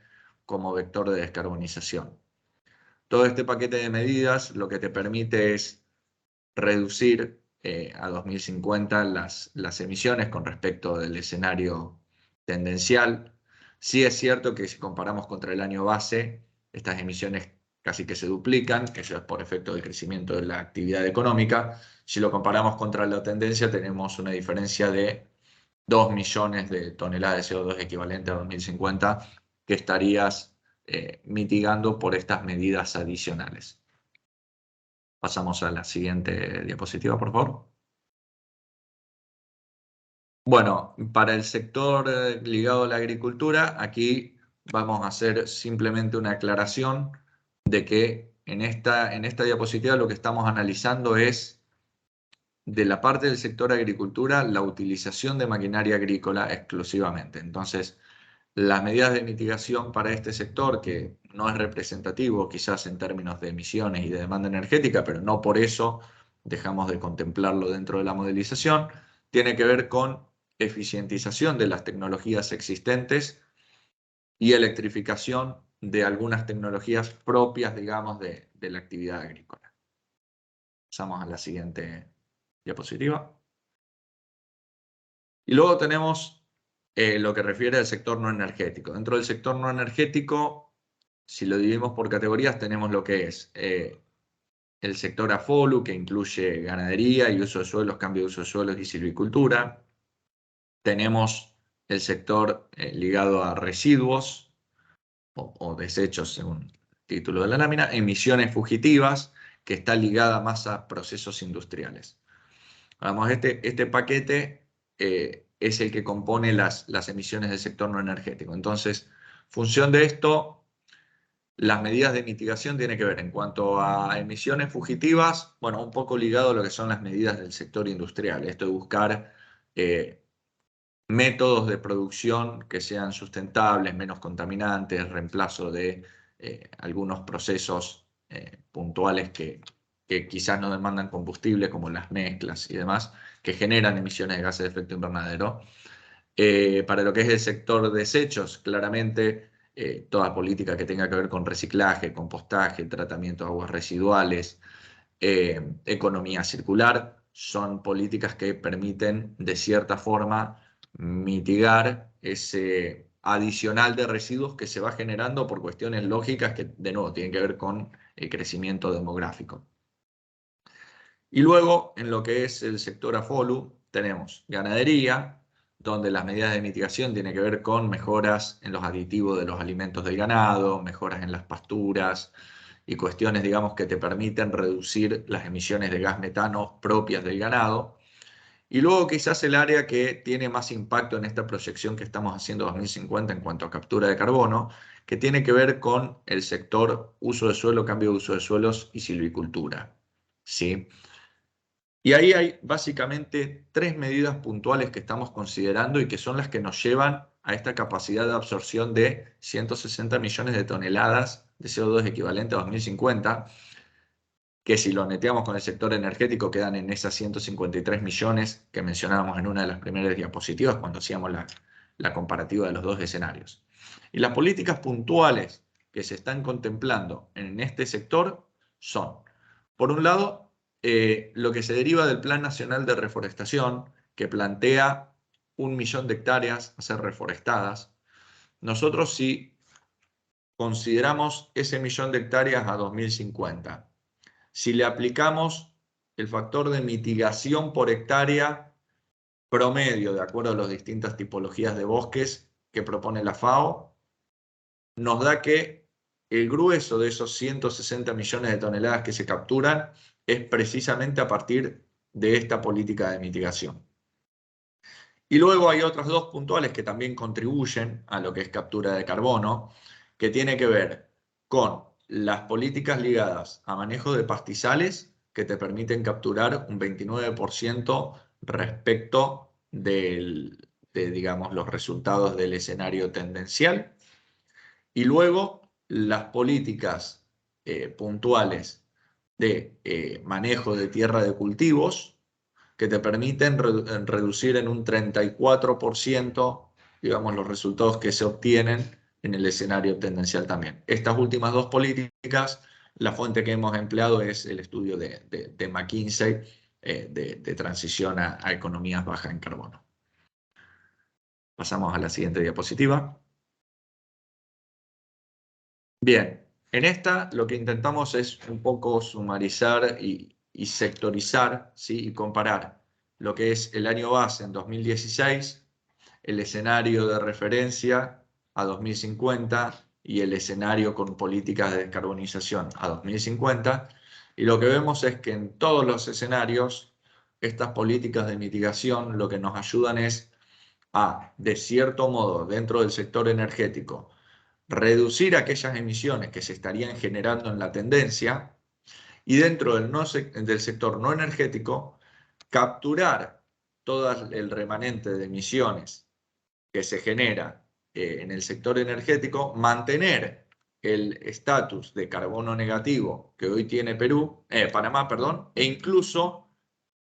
como vector de descarbonización. Todo este paquete de medidas lo que te permite es reducir a 2050 las emisiones con respecto del escenario tendencial. Sí es cierto que si comparamos contra el año base, estas emisiones casi que se duplican, eso es por efecto del crecimiento de la actividad económica. Si lo comparamos contra la tendencia, tenemos una diferencia de 2 millones de toneladas de CO2 equivalente a 2050 que estarías mitigando por estas medidas adicionales. Pasamos a la siguiente diapositiva, por favor. Bueno, para el sector ligado a la agricultura, aquí vamos a hacer simplemente una aclaración de que en esta diapositiva lo que estamos analizando es, de la parte del sector agricultura, la utilización de maquinaria agrícola exclusivamente. Entonces, las medidas de mitigación para este sector, que no es representativo quizás en términos de emisiones y de demanda energética, pero no por eso dejamos de contemplarlo dentro de la modelización, tiene que ver con eficientización de las tecnologías existentes y electrificación de algunas tecnologías propias, digamos, de la actividad agrícola. Pasamos a la siguiente diapositiva. Y luego tenemos lo que refiere al sector no energético. Dentro del sector no energético, si lo dividimos por categorías, tenemos lo que es el sector AFOLU, que incluye ganadería y uso de suelos, cambio de uso de suelos y silvicultura. Tenemos el sector ligado a residuos o desechos, según el título de la lámina, emisiones fugitivas, que está ligada más a procesos industriales. Vamos, este paquete es el que compone las emisiones del sector no energético. Entonces, función de esto, las medidas de mitigación tienen que ver en cuanto a emisiones fugitivas, bueno, un poco ligado a lo que son las medidas del sector industrial. Esto de buscar métodos de producción que sean sustentables, menos contaminantes, reemplazo de algunos procesos puntuales que quizás no demandan combustible, como las mezclas y demás, que generan emisiones de gases de efecto invernadero. Para lo que es el sector desechos, claramente toda política que tenga que ver con reciclaje, compostaje, tratamiento de aguas residuales, economía circular, son políticas que permiten de cierta forma mitigar ese adicional de residuos que se va generando por cuestiones lógicas que, de nuevo, tienen que ver con el crecimiento demográfico. Y luego, en lo que es el sector AFOLU, tenemos ganadería, donde las medidas de mitigación tienen que ver con mejoras en los aditivos de los alimentos del ganado, mejoras en las pasturas y cuestiones, digamos, que te permiten reducir las emisiones de gas metano propias del ganado. Y luego quizás el área que tiene más impacto en esta proyección que estamos haciendo 2050 en cuanto a captura de carbono, que tiene que ver con el sector uso de suelo, cambio de uso de suelos y silvicultura, ¿sí? Y ahí hay básicamente 3 medidas puntuales que estamos considerando y que son las que nos llevan a esta capacidad de absorción de 160 millones de toneladas de CO2 equivalente a 2050, que si lo neteamos con el sector energético quedan en esas 153 millones que mencionábamos en una de las primeras diapositivas cuando hacíamos la comparativa de los dos escenarios. Y las políticas puntuales que se están contemplando en este sector son, por un lado, lo que se deriva del Plan Nacional de Reforestación, que plantea 1 millón de hectáreas a ser reforestadas. Nosotros, si consideramos ese 1 millón de hectáreas a 2050, si le aplicamos el factor de mitigación por hectárea promedio, de acuerdo a las distintas tipologías de bosques que propone la FAO, nos da que el grueso de esos 160 millones de toneladas que se capturan es precisamente a partir de esta política de mitigación. Y luego hay otras 2 puntuales que también contribuyen a lo que es captura de carbono, que tiene que ver con las políticas ligadas a manejo de pastizales, que te permiten capturar un 29% respecto de, digamos, los resultados del escenario tendencial. Y luego las políticas puntuales de manejo de tierra de cultivos, que te permiten reducir en un 34%, digamos, los resultados que se obtienen en el escenario tendencial también. Estas últimas 2 políticas, la fuente que hemos empleado es el estudio de McKinsey de transición a economías bajas en carbono. Pasamos a la siguiente diapositiva. Bien, en esta lo que intentamos es un poco sumarizar y sectorizar, ¿sí? Y comparar lo que es el año base en 2016, el escenario de referencia a 2050 y el escenario con políticas de descarbonización a 2050. Y lo que vemos es que en todos los escenarios, estas políticas de mitigación lo que nos ayudan es a, de cierto modo, dentro del sector energético, reducir aquellas emisiones que se estarían generando en la tendencia y dentro del sector no energético, capturar todo el remanente de emisiones que se genera en el sector energético, mantener el estatus de carbono negativo que hoy tiene Panamá, e incluso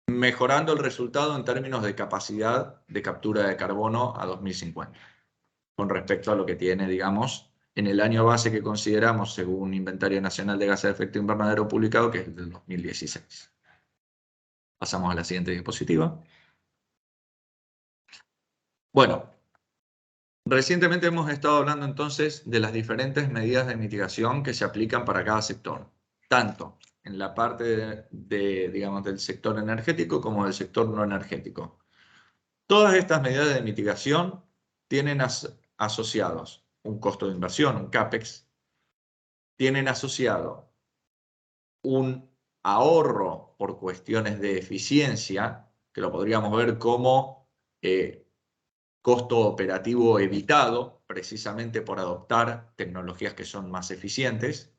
mejorando el resultado en términos de capacidad de captura de carbono a 2050, con respecto a lo que tiene, digamos, en el año base que consideramos según Inventario Nacional de Gases de Efecto Invernadero publicado, que es el del 2016. Pasamos a la siguiente diapositiva. Bueno, recientemente hemos estado hablando entonces de las diferentes medidas de mitigación que se aplican para cada sector, tanto en la parte digamos, del sector energético como del sector no energético. Todas estas medidas de mitigación tienen asociados un costo de inversión, un CAPEX, tienen asociado un ahorro por cuestiones de eficiencia, que lo podríamos ver como costo operativo evitado, precisamente por adoptar tecnologías que son más eficientes.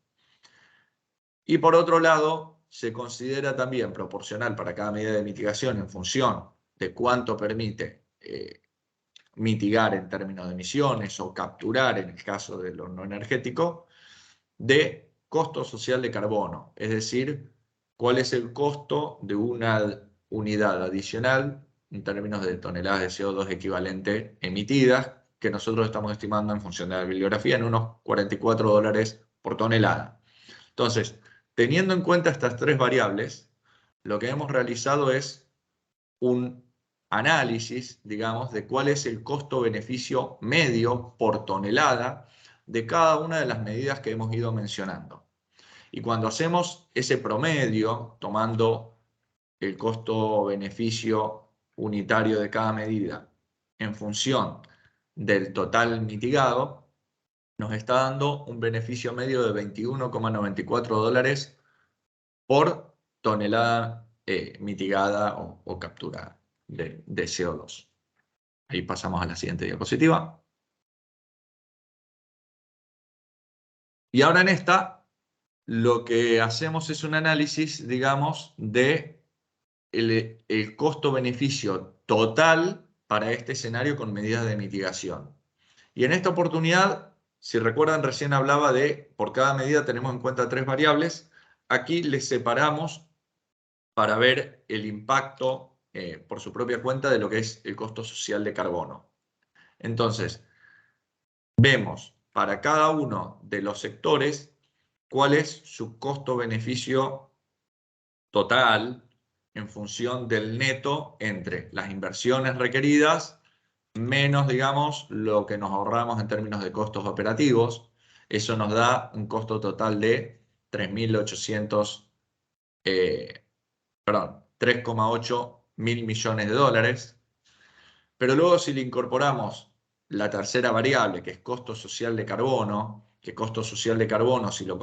Y por otro lado, se considera también proporcional para cada medida de mitigación en función de cuánto permite mitigar en términos de emisiones o capturar en el caso de lo no energético, de costo social de carbono, es decir, cuál es el costo de una unidad adicional en términos de toneladas de CO2 equivalente emitidas, que nosotros estamos estimando en función de la bibliografía en unos $44 por tonelada. Entonces, teniendo en cuenta estas 3 variables, lo que hemos realizado es un análisis, digamos, de cuál es el costo-beneficio medio por tonelada de cada una de las medidas que hemos ido mencionando. Y cuando hacemos ese promedio, tomando el costo-beneficio unitario de cada medida en función del total mitigado, nos está dando un beneficio medio de 21,94 dólares por tonelada mitigada o capturada de CO2. Ahí pasamos a la siguiente diapositiva. Y ahora en esta, lo que hacemos es un análisis, digamos, de el costo-beneficio total para este escenario con medidas de mitigación. Y en esta oportunidad, si recuerdan, recién hablaba de, por cada medida tenemos en cuenta 3 variables. Aquí les separamos para ver el impacto por su propia cuenta de lo que es el costo social de carbono. Entonces, vemos para cada uno de los sectores cuál es su costo-beneficio total en función del neto entre las inversiones requeridas menos, digamos, lo que nos ahorramos en términos de costos operativos. Eso nos da un costo total de 3,8 mil millones de dólares. Pero luego si le incorporamos la tercera variable, que es costo social de carbono, que costo social de carbono, si lo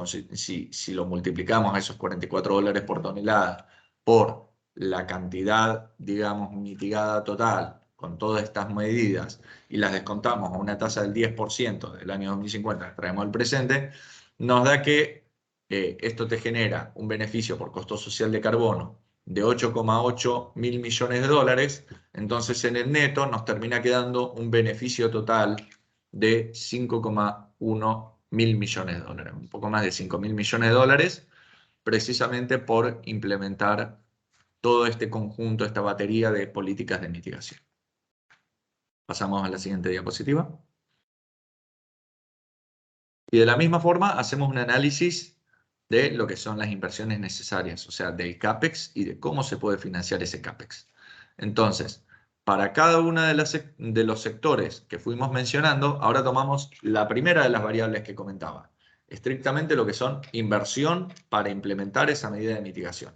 multiplicamos a esos 44 dólares por tonelada por la cantidad, digamos, mitigada total con todas estas medidas y las descontamos a una tasa del 10% del año 2050, traemos el presente, nos da que esto te genera un beneficio por costo social de carbono de 8,8 mil millones de dólares. Entonces en el neto nos termina quedando un beneficio total de 5,1 mil millones de dólares, un poco más de 5 mil millones de dólares, precisamente por implementar todo este conjunto, esta batería de políticas de mitigación. Pasamos a la siguiente diapositiva. Y de la misma forma hacemos un análisis de lo que son las inversiones necesarias, o sea, del CAPEX y de cómo se puede financiar ese CAPEX. Entonces, para cada uno de los sectores que fuimos mencionando, ahora tomamos la primera de las variables que comentaba, estrictamente lo que son inversión para implementar esa medida de mitigación.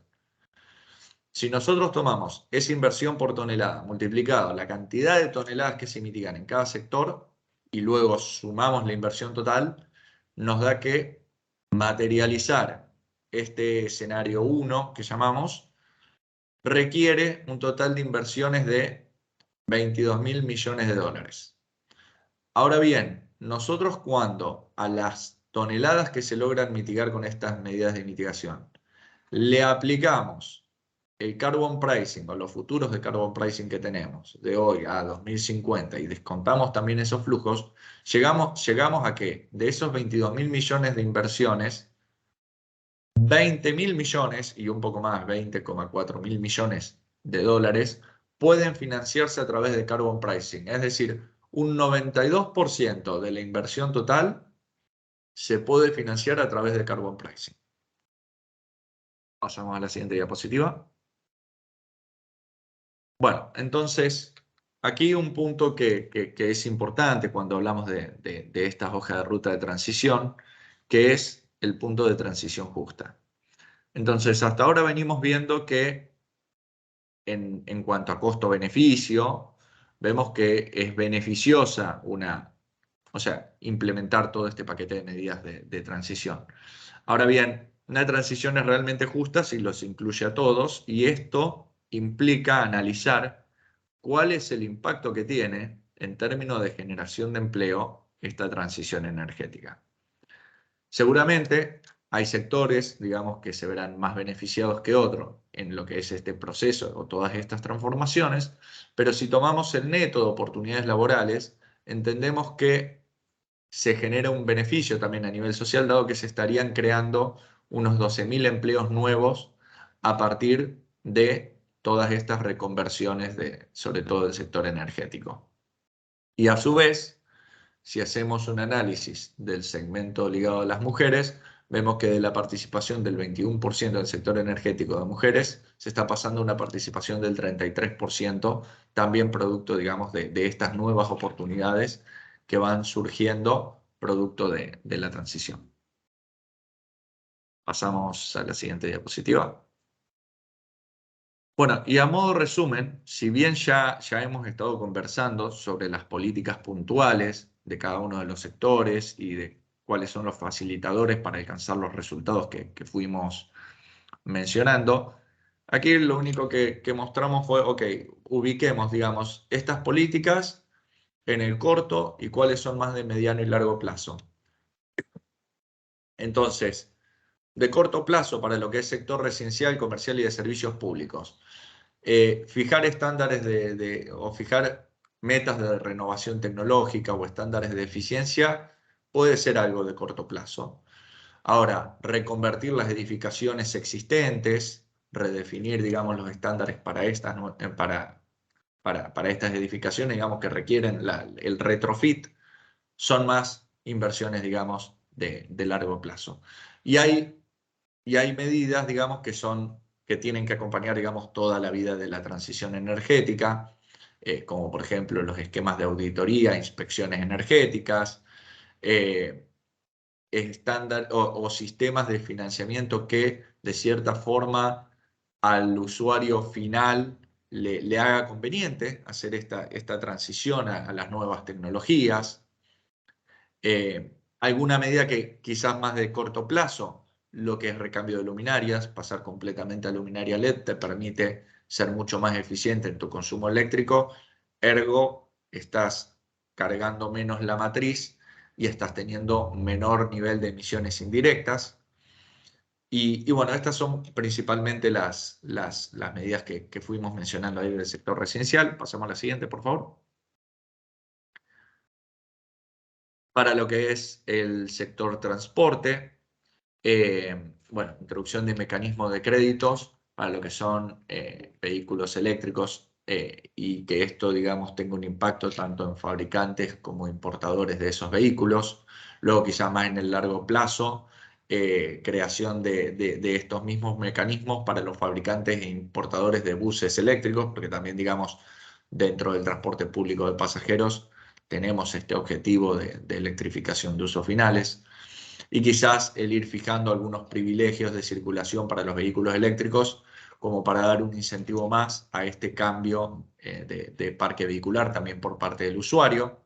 Si nosotros tomamos esa inversión por tonelada, multiplicado la cantidad de toneladas que se mitigan en cada sector, y luego sumamos la inversión total, nos da que materializar este escenario 1 que llamamos requiere un total de inversiones de 22 mil millones de dólares. Ahora bien, nosotros cuando a las toneladas que se logran mitigar con estas medidas de mitigación le aplicamos el carbon pricing o los futuros de carbon pricing que tenemos de hoy a 2050 y descontamos también esos flujos, llegamos a que de esos 22 mil millones de inversiones, 20 mil millones y un poco más, 20,4 mil millones de dólares, pueden financiarse a través de carbon pricing. Es decir, un 92% de la inversión total se puede financiar a través de carbon pricing. Pasamos a la siguiente diapositiva. Bueno, entonces, aquí un punto que es importante cuando hablamos de estas hojas de ruta de transición, que es el punto de transición justa. Entonces, hasta ahora venimos viendo que en cuanto a costo-beneficio, vemos que es beneficiosa implementar todo este paquete de medidas de transición. Ahora bien, una transición es realmente justa si los incluye a todos, y esto implica analizar cuál es el impacto que tiene en términos de generación de empleo esta transición energética. Seguramente hay sectores, digamos, que se verán más beneficiados que otros en lo que es este proceso o todas estas transformaciones, pero si tomamos el neto de oportunidades laborales, entendemos que se genera un beneficio también a nivel social, dado que se estarían creando unos 12.000 empleos nuevos a partir de todas estas reconversiones sobre todo del sector energético. Y a su vez, si hacemos un análisis del segmento ligado a las mujeres, vemos que de la participación del 21% del sector energético de mujeres, se está pasando a una participación del 33%, también producto, digamos, de estas nuevas oportunidades que van surgiendo producto de la transición. Pasamos a la siguiente diapositiva. Bueno, y a modo resumen, si bien ya hemos estado conversando sobre las políticas puntuales de cada uno de los sectores y de cuáles son los facilitadores para alcanzar los resultados que fuimos mencionando, aquí lo único que mostramos fue, ok, ubiquemos, digamos, estas políticas en el corto y cuáles son más de mediano y largo plazo. Entonces, de corto plazo para lo que es sector residencial, comercial y de servicios públicos. Fijar estándares o fijar metas de renovación tecnológica o estándares de eficiencia puede ser algo de corto plazo. Ahora, reconvertir las edificaciones existentes, redefinir, digamos, los estándares para estas edificaciones, digamos, que requieren el retrofit, son más inversiones, digamos, de largo plazo. Y hay medidas, digamos, que tienen que acompañar, digamos, toda la vida de la transición energética, como por ejemplo los esquemas de auditoría, inspecciones energéticas, estándar o sistemas de financiamiento que de cierta forma al usuario final le haga conveniente hacer esta transición a las nuevas tecnologías. Alguna medida que quizás más de corto plazo, lo que es recambio de luminarias, pasar completamente a luminaria LED te permite ser mucho más eficiente en tu consumo eléctrico, ergo estás cargando menos la matriz y estás teniendo menor nivel de emisiones indirectas. Y bueno, estas son principalmente las medidas que fuimos mencionando ahí del sector residencial. Pasamos a la siguiente, por favor. Para lo que es el sector transporte, bueno, introducción de mecanismos de créditos para lo que son vehículos eléctricos y que esto, digamos, tenga un impacto tanto en fabricantes como importadores de esos vehículos. Luego, quizá más en el largo plazo, creación de estos mismos mecanismos para los fabricantes e importadores de buses eléctricos, porque también, digamos, dentro del transporte público de pasajeros tenemos este objetivo de electrificación de usos finales. Y quizás el ir fijando algunos privilegios de circulación para los vehículos eléctricos como para dar un incentivo más a este cambio de parque vehicular también por parte del usuario.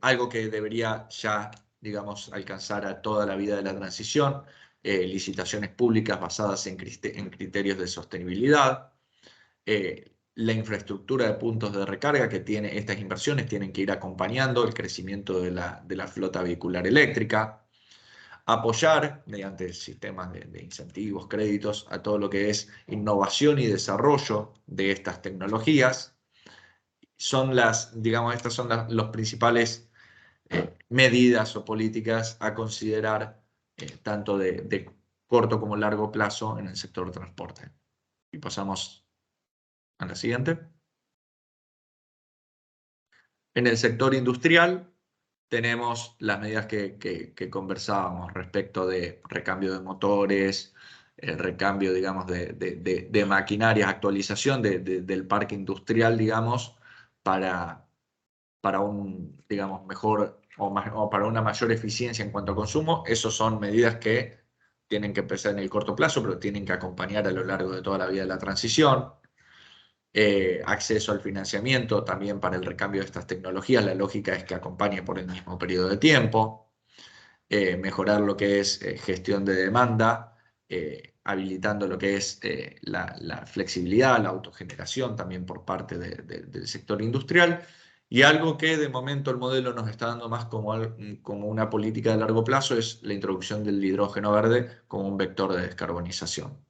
Algo que debería ya, digamos, alcanzar a toda la vida de la transición, licitaciones públicas basadas en criterios de sostenibilidad, la infraestructura de puntos de recarga que tiene estas inversiones tienen que ir acompañando el crecimiento de la flota vehicular eléctrica, apoyar mediante sistemas de incentivos, créditos, a todo lo que es innovación y desarrollo de estas tecnologías. Son digamos, estas son los principales medidas o políticas a considerar tanto de corto como largo plazo en el sector de transporte. Y pasamos a la siguiente. En el sector industrial tenemos las medidas que conversábamos respecto de recambio de motores, recambio, digamos, de maquinarias, actualización del parque industrial, digamos, para un, digamos, mejor o para una mayor eficiencia en cuanto a consumo. Esas son medidas que tienen que empezar en el corto plazo, pero tienen que acompañar a lo largo de toda la vida de la transición. Acceso al financiamiento también para el recambio de estas tecnologías, la lógica es que acompañe por el mismo periodo de tiempo, mejorar lo que es gestión de demanda, habilitando lo que es la flexibilidad, la autogeneración también por parte del sector industrial, y algo que de momento el modelo nos está dando más como una política de largo plazo es la introducción del hidrógeno verde como un vector de descarbonización.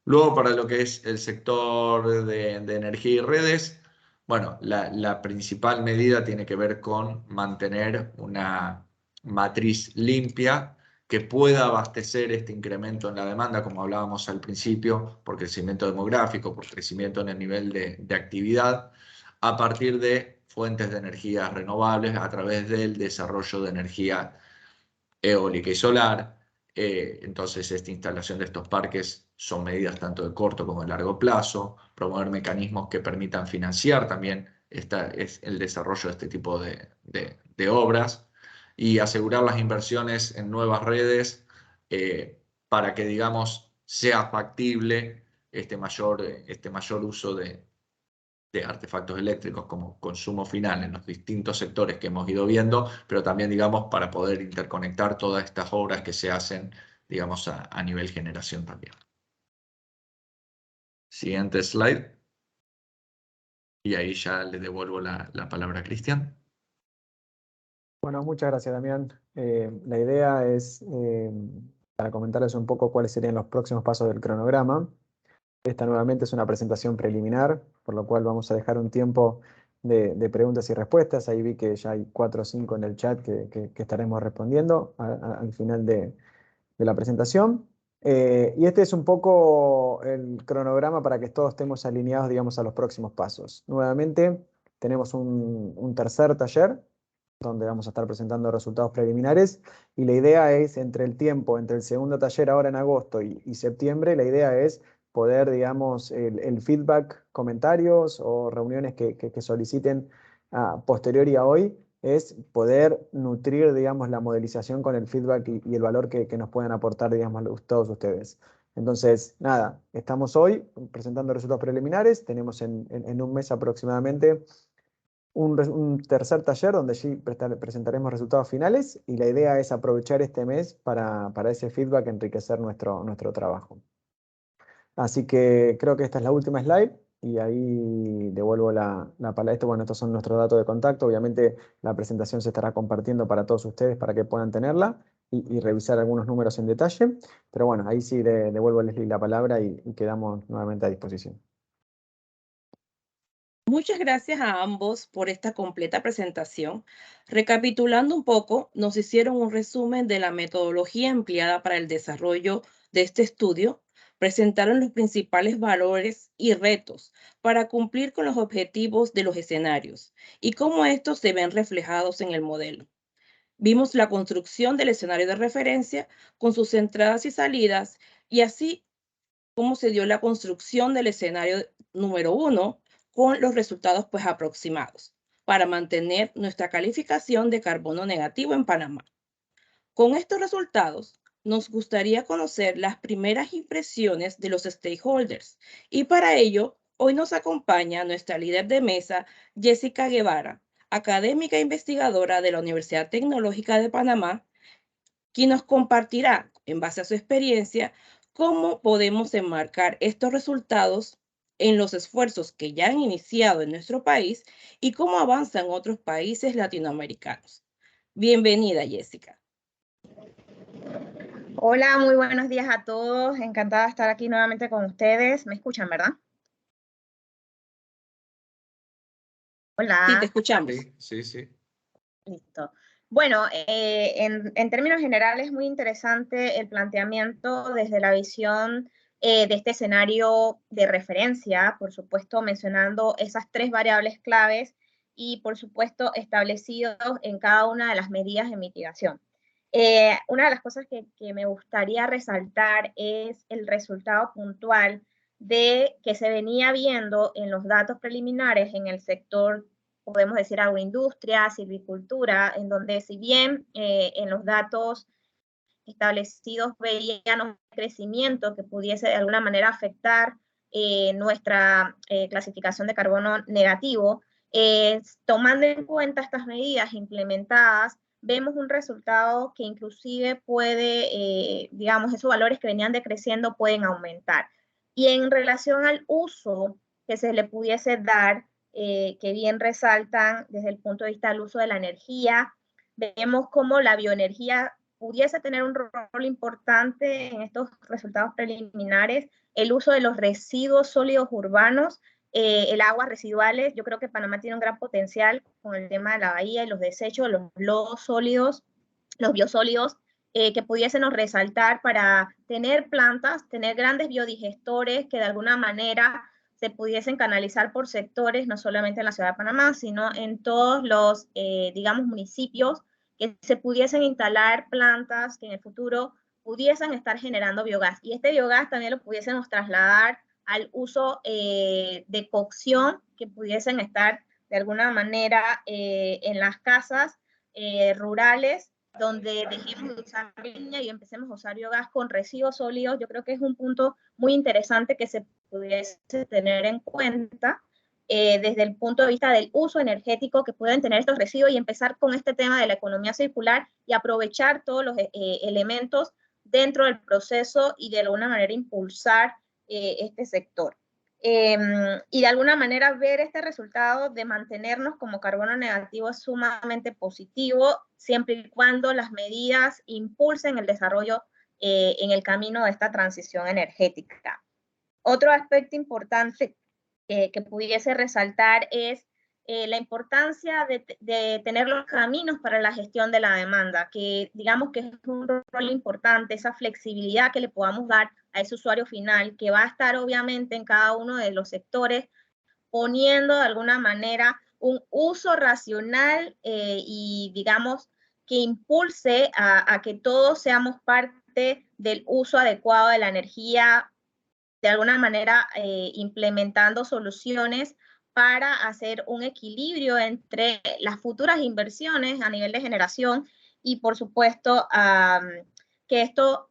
Luego, para lo que es el sector de energía y redes, bueno, la principal medida tiene que ver con mantener una matriz limpia que pueda abastecer este incremento en la demanda, como hablábamos al principio, por crecimiento demográfico, por crecimiento en el nivel de actividad, a partir de fuentes de energía renovables a través del desarrollo de energía eólica y solar. Entonces, esta instalación de estos parques son medidas tanto de corto como de largo plazo, promover mecanismos que permitan financiar también es el desarrollo de este tipo de obras y asegurar las inversiones en nuevas redes para que, digamos, sea factible este mayor uso de artefactos eléctricos como consumo final en los distintos sectores que hemos ido viendo, pero también, digamos, para poder interconectar todas estas obras que se hacen, digamos, a nivel generación también. Siguiente slide. Y ahí ya le devuelvo la palabra a Cristian. Bueno, muchas gracias, Damián. La idea es para comentarles un poco cuáles serían los próximos pasos del cronograma. Esta nuevamente es una presentación preliminar, por lo cual vamos a dejar un tiempo de preguntas y respuestas. Ahí vi que ya hay 4 o 5 en el chat que estaremos respondiendo al final de la presentación. Y este es un poco el cronograma para que todos estemos alineados, digamos, a los próximos pasos. Nuevamente tenemos un tercer taller donde vamos a estar presentando resultados preliminares, y la idea es, entre el segundo taller ahora en agosto y septiembre, la idea es poder, digamos, el feedback, comentarios o reuniones que soliciten posteriori a hoy, es poder nutrir, digamos, la modelización con el feedback y el valor que nos puedan aportar, digamos, todos ustedes. Entonces, nada, estamos hoy presentando resultados preliminares, tenemos en un mes aproximadamente un tercer taller donde allí presentaremos resultados finales, y la idea es aprovechar este mes para ese feedback, enriquecer nuestro trabajo. Así que creo que esta es la última slide, y ahí devuelvo la palabra. Bueno, estos son nuestros datos de contacto. Obviamente la presentación se estará compartiendo para todos ustedes para que puedan tenerla y revisar algunos números en detalle. Pero bueno, ahí sí devuelvo a Leslie la palabra y quedamos nuevamente a disposición. Muchas gracias a ambos por esta completa presentación. Recapitulando un poco, nos hicieron un resumen de la metodología empleada para el desarrollo de este estudio, presentaron los principales valores y retos para cumplir con los objetivos de los escenarios y cómo estos se ven reflejados en el modelo. Vimos la construcción del escenario de referencia con sus entradas y salidas, y así cómo se dio la construcción del escenario número 1 con los resultados pues aproximados para mantener nuestra calificación de carbono negativo en Panamá. Con estos resultados, nos gustaría conocer las primeras impresiones de los stakeholders, y para ello hoy nos acompaña nuestra líder de mesa, Jessica Guevara, académica e investigadora de la Universidad Tecnológica de Panamá, quien nos compartirá, en base a su experiencia, cómo podemos enmarcar estos resultados en los esfuerzos que ya han iniciado en nuestro país y cómo avanzan otros países latinoamericanos. Bienvenida, Jessica. Hola, muy buenos días a todos. Encantada de estar aquí nuevamente con ustedes. ¿Me escuchan, verdad? Hola. Sí, te escuchamos. Sí. Listo. Bueno, en términos generales, muy interesante el planteamiento desde la visión de este escenario de referencia, por supuesto mencionando esas 3 variables claves y por supuesto establecidos en cada una de las medidas de mitigación. Una de las cosas que me gustaría resaltar es el resultado puntual de que se venía viendo en los datos preliminares en el sector, podemos decir, agroindustria, silvicultura, en donde si bien en los datos establecidos veíamos un crecimiento que pudiese de alguna manera afectar nuestra clasificación de carbono negativo, tomando en cuenta estas medidas implementadas, vemos un resultado que inclusive puede, digamos, esos valores que venían decreciendo pueden aumentar. Y en relación al uso que se le pudiese dar, que bien resaltan desde el punto de vista del uso de la energía, vemos cómo la bioenergía pudiese tener un rol importante en estos resultados preliminares, el uso de los residuos sólidos urbanos, el aguas residuales. Yo creo que Panamá tiene un gran potencial con el tema de la bahía y los desechos, los lodos sólidos, los biosólidos, que pudiésemos resaltar para tener plantas, tener grandes biodigestores que de alguna manera se pudiesen canalizar por sectores, no solamente en la ciudad de Panamá, sino en todos los, digamos, municipios que se pudiesen instalar plantas que en el futuro pudiesen estar generando biogás. Y este biogás también lo pudiésemos trasladar al uso de cocción, que pudiesen estar de alguna manera en las casas rurales, donde dejemos de usar leña y empecemos a usar biogás con residuos sólidos. Yo creo que es un punto muy interesante que se pudiese tener en cuenta desde el punto de vista del uso energético que pueden tener estos residuos y empezar con este tema de la economía circular y aprovechar todos los elementos dentro del proceso y de alguna manera impulsar este sector. Y de alguna manera ver este resultado de mantenernos como carbono negativo es sumamente positivo, siempre y cuando las medidas impulsen el desarrollo en el camino de esta transición energética. Otro aspecto importante que pudiese resaltar es la importancia de tener los caminos para la gestión de la demanda, que digamos que es un rol importante, esa flexibilidad que le podamos dar a ese usuario final, que va a estar obviamente en cada uno de los sectores, poniendo de alguna manera un uso racional y digamos que impulse a que todos seamos parte del uso adecuado de la energía, de alguna manera implementando soluciones para hacer un equilibrio entre las futuras inversiones a nivel de generación y, por supuesto, que esto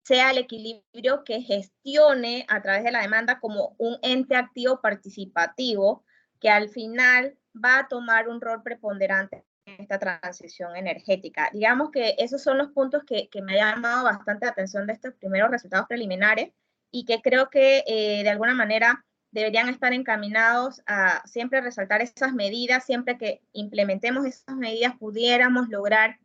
sea el equilibrio que gestione a través de la demanda como un ente activo participativo que al final va a tomar un rol preponderante en esta transición energética. Digamos que esos son los puntos que me han llamado bastante la atención de estos primeros resultados preliminares y que creo que de alguna manera deberían estar encaminados a siempre resaltar esas medidas, siempre que implementemos esas medidas pudiéramos lograr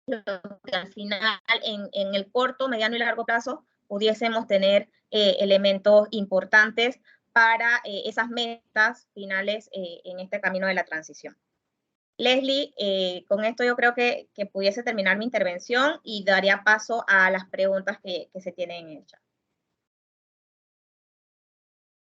que al final en el corto, mediano y largo plazo pudiésemos tener elementos importantes para esas metas finales en este camino de la transición. Leslie, con esto yo creo que pudiese terminar mi intervención y daría paso a las preguntas que se tienen en el chat.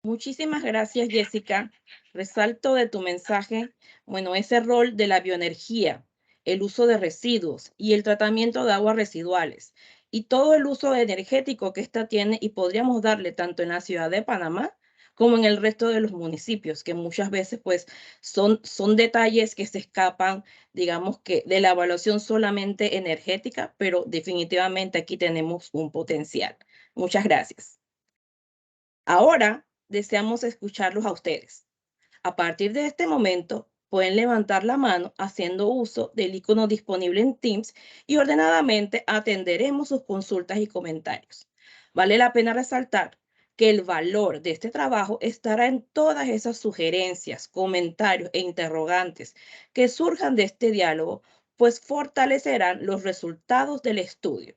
Muchísimas gracias, Jessica. Resalto de tu mensaje, bueno, ese rol de la bioenergía, el uso de residuos y el tratamiento de aguas residuales y todo el uso energético que esta tiene y podríamos darle tanto en la ciudad de Panamá como en el resto de los municipios, que muchas veces pues son detalles que se escapan, digamos que de la evaluación solamente energética, pero definitivamente aquí tenemos un potencial. Muchas gracias. Ahora deseamos escucharlos a ustedes. A partir de este momento, pueden levantar la mano haciendo uso del icono disponible en Teams y ordenadamente atenderemos sus consultas y comentarios. Vale la pena resaltar que el valor de este trabajo estará en todas esas sugerencias, comentarios e interrogantes que surjan de este diálogo, pues fortalecerán los resultados del estudio.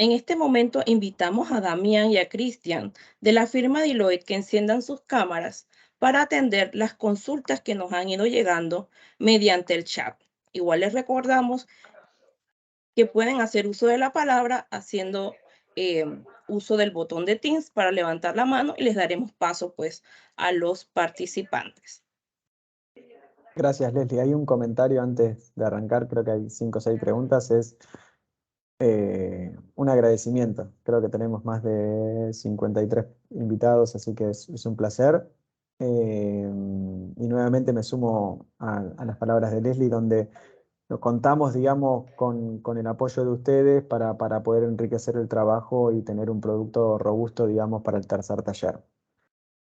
En este momento invitamos a Damián y a Cristian de la firma Deloitte que enciendan sus cámaras para atender las consultas que nos han ido llegando mediante el chat. Igual les recordamos que pueden hacer uso de la palabra haciendo uso del botón de Teams para levantar la mano y les daremos paso pues a los participantes. Gracias, Leslie. Hay un comentario antes de arrancar, creo que hay 5 o 6 preguntas. un agradecimiento. Creo que tenemos más de 53 invitados, así que es un placer. Y nuevamente me sumo a las palabras de Leslie, donde nos contamos, digamos, con el apoyo de ustedes para poder enriquecer el trabajo y tener un producto robusto, digamos, para el tercer taller.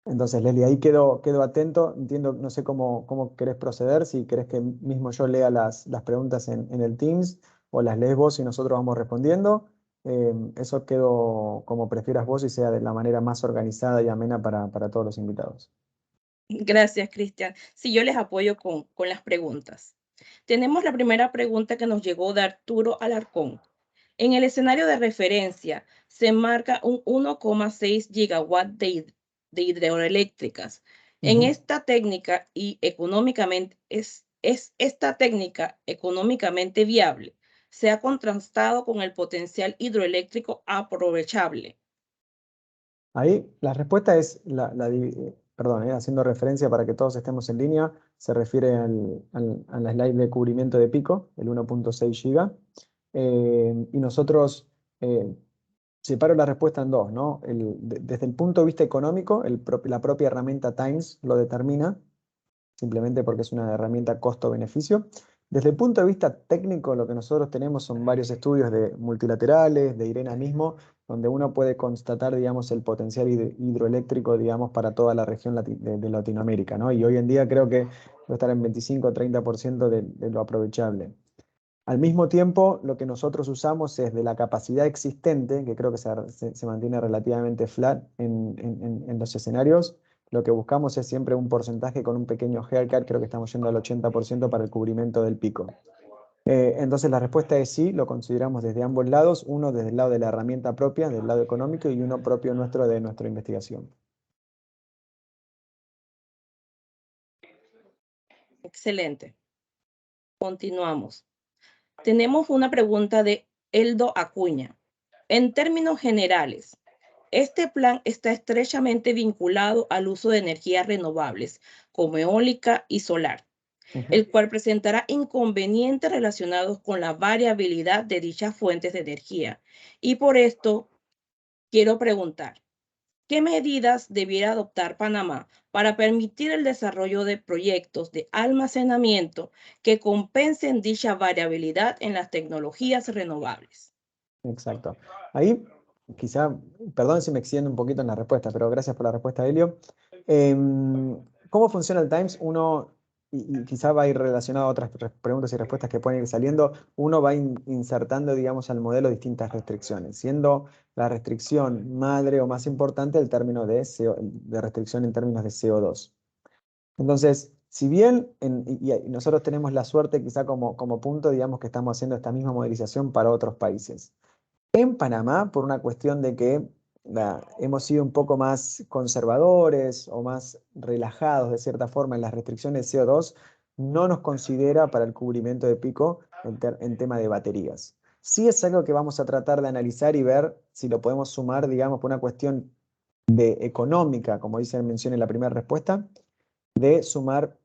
Entonces, Leslie, ahí quedo atento. Entiendo, no sé cómo querés proceder, si querés que mismo yo lea las preguntas en el Teams o las lees vos y nosotros vamos respondiendo. Eso quedo como prefieras vos y sea de la manera más organizada y amena para todos los invitados. Gracias, Cristian. Sí, yo les apoyo con las preguntas. Tenemos la primera pregunta que nos llegó de Arturo Alarcón. En el escenario de referencia se marca un 1,6 gigawatts de hidroeléctricas. En esta técnica y económicamente es esta técnica económicamente viable. Se ha contrastado con el potencial hidroeléctrico aprovechable. Ahí la respuesta es, perdón, haciendo referencia para que todos estemos en línea, se refiere a la slide de cubrimiento de pico, el 1.6 giga. Y nosotros, separo la respuesta en dos, ¿no? Desde el punto de vista económico, la propia herramienta Times lo determina, simplemente porque es una herramienta costo-beneficio. Desde el punto de vista técnico, lo que nosotros tenemos son varios estudios multilaterales, de IRENA mismo, donde uno puede constatar, digamos, el potencial hidroeléctrico, digamos, para toda la región de Latinoamérica, ¿no? Y hoy en día creo que puede estar en 25 o 30% de lo aprovechable. Al mismo tiempo, lo que nosotros usamos es de la capacidad existente, que creo que se mantiene relativamente flat en los escenarios. Lo que buscamos es siempre un porcentaje con un pequeño haircut, creo que estamos yendo al 80% para el cubrimiento del pico. Entonces la respuesta es sí, lo consideramos desde ambos lados, uno desde el lado de la herramienta propia, del lado económico, y uno propio nuestro de nuestra investigación. Excelente. Continuamos. Tenemos una pregunta de Eldo Acuña. En términos generales, este plan está estrechamente vinculado al uso de energías renovables, como eólica y solar, el cual presentará inconvenientes relacionados con la variabilidad de dichas fuentes de energía. Y por esto, quiero preguntar, ¿qué medidas debiera adoptar Panamá para permitir el desarrollo de proyectos de almacenamiento que compensen dicha variabilidad en las tecnologías renovables? Exacto. Ahí, quizá, perdón si me extiendo un poquito en la respuesta, pero gracias por la respuesta, Elio. ¿Cómo funciona el Times? Uno, y quizá va a ir relacionado a otras preguntas y respuestas que pueden ir saliendo, uno va insertando, digamos, al modelo distintas restricciones, siendo la restricción madre o más importante el término de restricción en términos de CO2. Entonces, si bien y nosotros tenemos la suerte quizá como punto, digamos, que estamos haciendo esta misma modelización para otros países. En Panamá, por una cuestión de que hemos sido un poco más conservadores o más relajados de cierta forma en las restricciones de CO2, no nos considera para el cubrimiento de pico en tema de baterías. Sí es algo que vamos a tratar de analizar y ver si lo podemos sumar, digamos, por una cuestión económica, como menciona en la primera respuesta, de sumar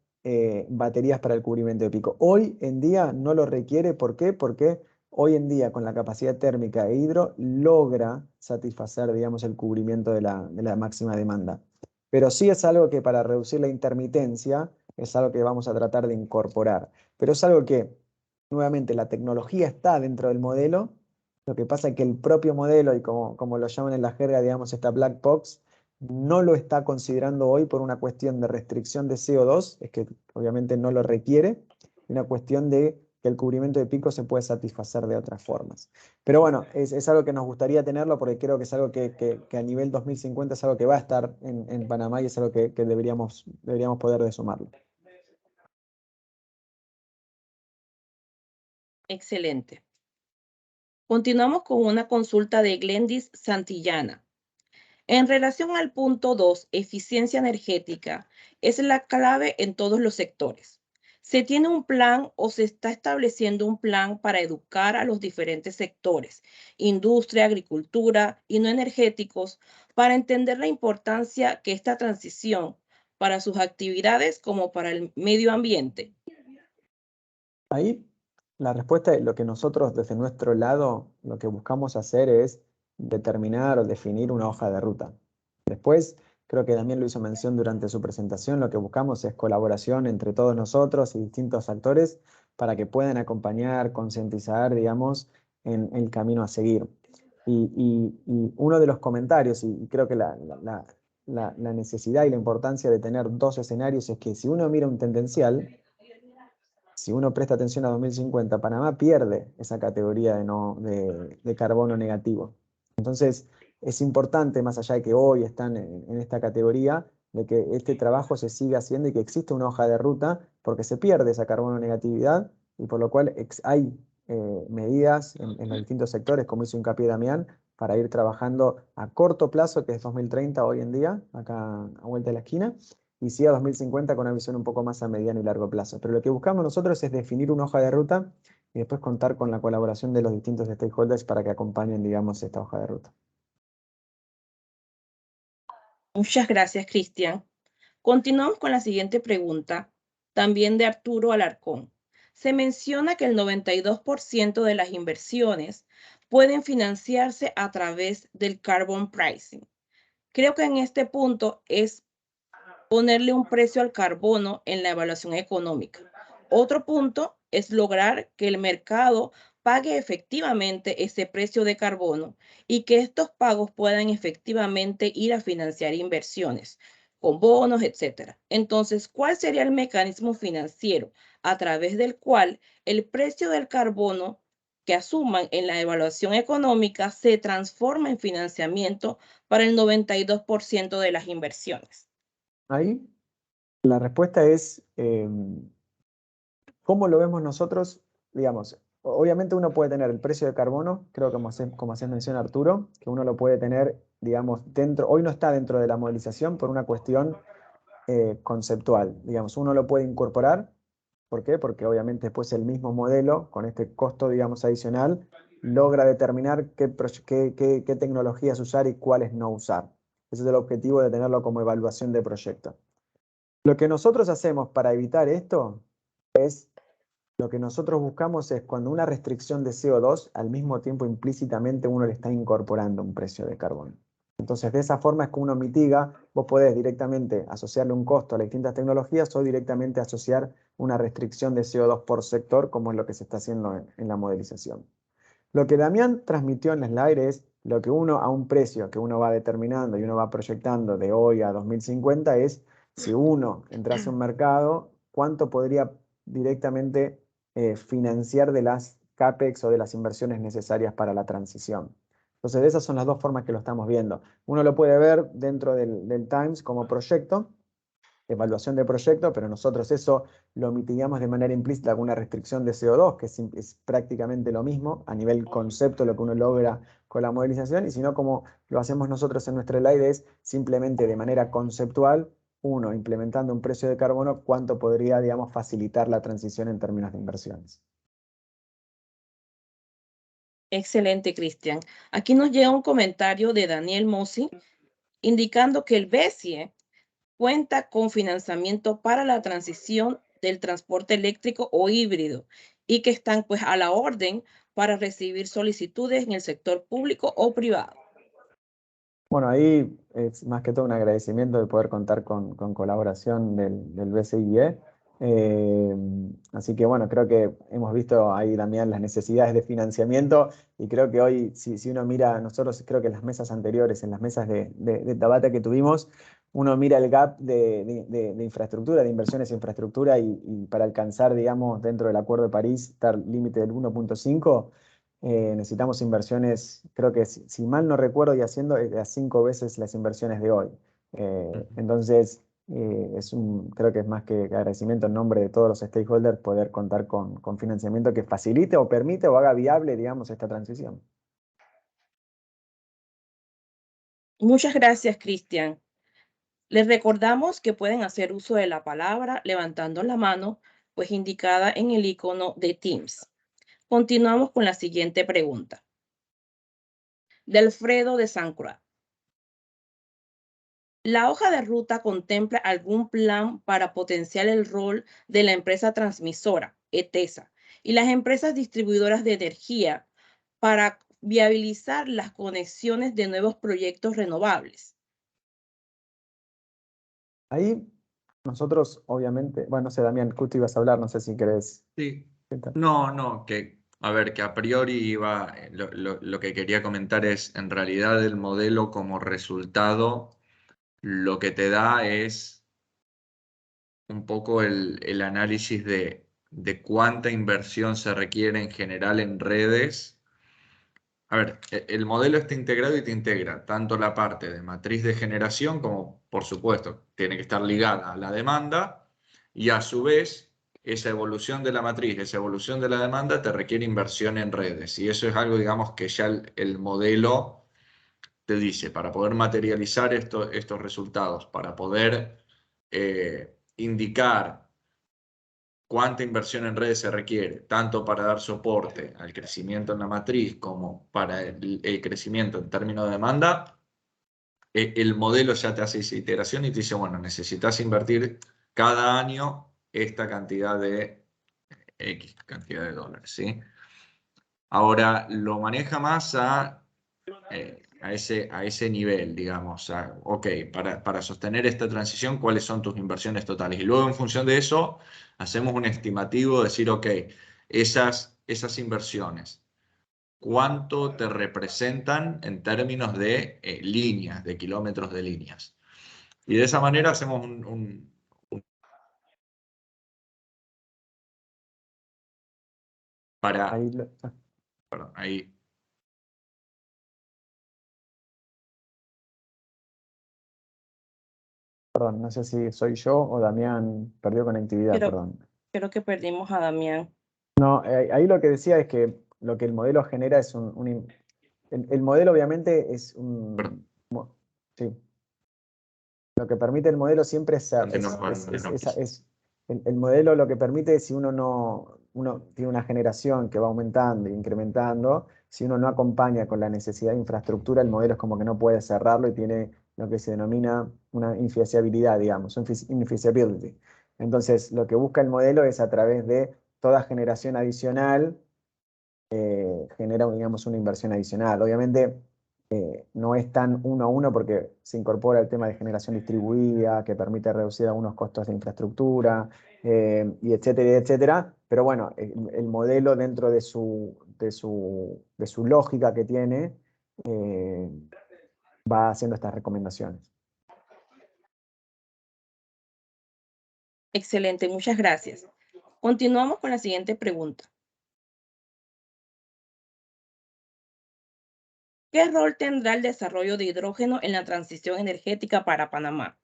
baterías para el cubrimiento de pico. Hoy en día no lo requiere. ¿Por qué? Porque hoy en día con la capacidad térmica e hidro logra satisfacer, digamos, el cubrimiento de la máxima demanda. Pero sí es algo que para reducir la intermitencia es algo que vamos a tratar de incorporar. Pero es algo que, nuevamente, la tecnología está dentro del modelo. Lo que pasa es que el propio modelo, y como lo llaman en la jerga, digamos, esta black box, no lo está considerando hoy por una cuestión de restricción de CO2, es que obviamente no lo requiere, y una cuestión de que el cubrimiento de pico se puede satisfacer de otras formas. Pero bueno, es algo que nos gustaría tenerlo porque creo que es algo que a nivel 2050 es algo que va a estar en Panamá y es algo que deberíamos poder de sumarlo. Excelente. Continuamos con una consulta de Glendis Santillana. En relación al punto 2, eficiencia energética, es la clave en todos los sectores. ¿Se tiene un plan o se está estableciendo un plan para educar a los diferentes sectores, industria, agricultura y no energéticos, para entender la importancia que esta transición para sus actividades como para el medio ambiente? Ahí La respuesta es lo que nosotros desde nuestro lado, lo que buscamos hacer es determinar o definir una hoja de ruta. Después, creo que también lo hizo mención durante su presentación, lo que buscamos es colaboración entre todos nosotros y distintos actores para que puedan acompañar, concientizar, digamos, en el camino a seguir. Y uno de los comentarios, y creo que la necesidad y la importancia de tener dos escenarios es que si uno mira un tendencial, si uno presta atención a 2050, Panamá pierde esa categoría de carbono negativo. Entonces, es importante, más allá de que hoy están en esta categoría, de que este trabajo se siga haciendo y que exista una hoja de ruta, porque se pierde esa carbono negatividad y por lo cual hay medidas en los distintos sectores, como hizo hincapié Damián, para ir trabajando a corto plazo, que es 2030 hoy en día, acá a vuelta de la esquina, y sí a 2050 con una visión un poco más a mediano y largo plazo. Pero lo que buscamos nosotros es definir una hoja de ruta y después contar con la colaboración de los distintos stakeholders para que acompañen, digamos, esta hoja de ruta. Muchas gracias, Cristian. Continuamos con la siguiente pregunta, también de Arturo Alarcón. Se menciona que el 92% de las inversiones pueden financiarse a través del carbon pricing. Creo que en este punto es ponerle un precio al carbono en la evaluación económica. Otro punto es lograr que el mercado pague efectivamente ese precio de carbono y que estos pagos puedan efectivamente ir a financiar inversiones con bonos, etcétera. Entonces, ¿cuál sería el mecanismo financiero a través del cual el precio del carbono que asuman en la evaluación económica se transforma en financiamiento para el 92% de las inversiones? Ahí la respuesta es, ¿cómo lo vemos nosotros? Digamos, obviamente uno puede tener el precio de carbono, creo que como hacía mención Arturo, que uno lo puede tener, digamos, dentro, hoy no está dentro de la modelización por una cuestión conceptual, digamos, uno lo puede incorporar. ¿Por qué? Porque obviamente después el mismo modelo, con este costo, digamos, adicional, logra determinar qué tecnologías usar y cuáles no usar. Ese es el objetivo de tenerlo como evaluación de proyecto. Lo que nosotros hacemos para evitar esto es, lo que nosotros buscamos es cuando una restricción de CO2, al mismo tiempo implícitamente uno le está incorporando un precio de carbono. Entonces, de esa forma es que uno mitiga, vos podés directamente asociarle un costo a las distintas tecnologías o directamente asociar una restricción de CO2 por sector, como es lo que se está haciendo en la modelización. Lo que Damián transmitió en el slide es lo que uno, a un precio que uno va determinando y uno va proyectando de hoy a 2050, es si uno entrase a un mercado, cuánto podría directamente financiar de las CAPEX o de las inversiones necesarias para la transición. Entonces, esas son las dos formas que lo estamos viendo. Uno lo puede ver dentro del Times como proyecto, evaluación de proyecto, pero nosotros eso lo mitigamos de manera implícita con una restricción de CO2, que es prácticamente lo mismo a nivel concepto lo que uno logra con la modelización, y si no, como lo hacemos nosotros en nuestra slide, es simplemente de manera conceptual, uno, implementando un precio de carbono, cuánto podría, digamos, facilitar la transición en términos de inversiones. Excelente, Cristian. Aquí nos llega un comentario de Daniel Mossi indicando que el BESIE cuenta con financiamiento para la transición del transporte eléctrico o híbrido y que están pues a la orden para recibir solicitudes en el sector público o privado. Bueno, ahí es más que todo un agradecimiento de poder contar con colaboración del BCIE. Así que bueno, creo que hemos visto ahí también las necesidades de financiamiento y creo que hoy, si uno mira, nosotros creo que en las mesas anteriores, en las mesas de Tabata que tuvimos, uno mira el gap de infraestructura, de inversiones en infraestructura y para alcanzar, digamos, dentro del Acuerdo de París, estar límite del 1.5, necesitamos inversiones, creo que si mal no recuerdo, y haciendo a 5 veces las inversiones de hoy. Entonces, creo que es más que agradecimiento en nombre de todos los stakeholders poder contar con financiamiento que facilite o permite o haga viable, digamos, esta transición. Muchas gracias, Cristian. Les recordamos que pueden hacer uso de la palabra levantando la mano, pues indicada en el icono de Teams. Continuamos con la siguiente pregunta. De Alfredo de San Croix. ¿La hoja de ruta contempla algún plan para potenciar el rol de la empresa transmisora, ETESA, y las empresas distribuidoras de energía para viabilizar las conexiones de nuevos proyectos renovables? Ahí nosotros, obviamente, bueno, no sé, Damián, justo ibas a hablar, no sé si querés. Sí. No, a ver, que a priori iba, lo que quería comentar es, en realidad el modelo como resultado, lo que te da es un poco el análisis de cuánta inversión se requiere en general en redes. A ver, el modelo está integrado y te integra tanto la parte de matriz de generación como, por supuesto, tiene que estar ligada a la demanda y a su vez esa evolución de la matriz, esa evolución de la demanda te requiere inversión en redes y eso es algo, digamos, que ya el modelo te dice, para poder materializar estos resultados, para poder indicar cuánta inversión en redes se requiere, tanto para dar soporte al crecimiento en la matriz como para el crecimiento en términos de demanda, el modelo ya te hace esa iteración y te dice, bueno, necesitas invertir cada año esta cantidad de X cantidad de dólares, ¿sí? Ahora, lo maneja más a ese nivel, digamos, ok, para sostener esta transición, ¿cuáles son tus inversiones totales? Y luego, en función de eso, hacemos un estimativo, decir, ok, esas inversiones, ¿cuánto te representan en términos de líneas, de kilómetros de líneas? Y de esa manera hacemos para... Perdón, ahí... Perdón, no sé si soy yo o Damián perdió conectividad, perdón. Creo que perdimos a Damián. No, ahí lo que decía es que lo que el modelo genera es el modelo obviamente es un... Sí. Lo que permite el modelo siempre es el modelo lo que permite es si uno tiene una generación que va aumentando e incrementando, si uno no acompaña con la necesidad de infraestructura, el modelo es como que no puede cerrarlo y tiene lo que se denomina una infiabilidad, digamos, infiability. Entonces, lo que busca el modelo es a través de toda generación adicional, genera, digamos, una inversión adicional. Obviamente, no es tan uno a uno porque se incorpora el tema de generación distribuida, que permite reducir algunos costos de infraestructura, y etcétera, etcétera. Pero bueno, el modelo dentro de su lógica que tiene, va haciendo estas recomendaciones. Excelente, muchas gracias. Continuamos con la siguiente pregunta. ¿Qué rol tendrá el desarrollo de hidrógeno en la transición energética para Panamá?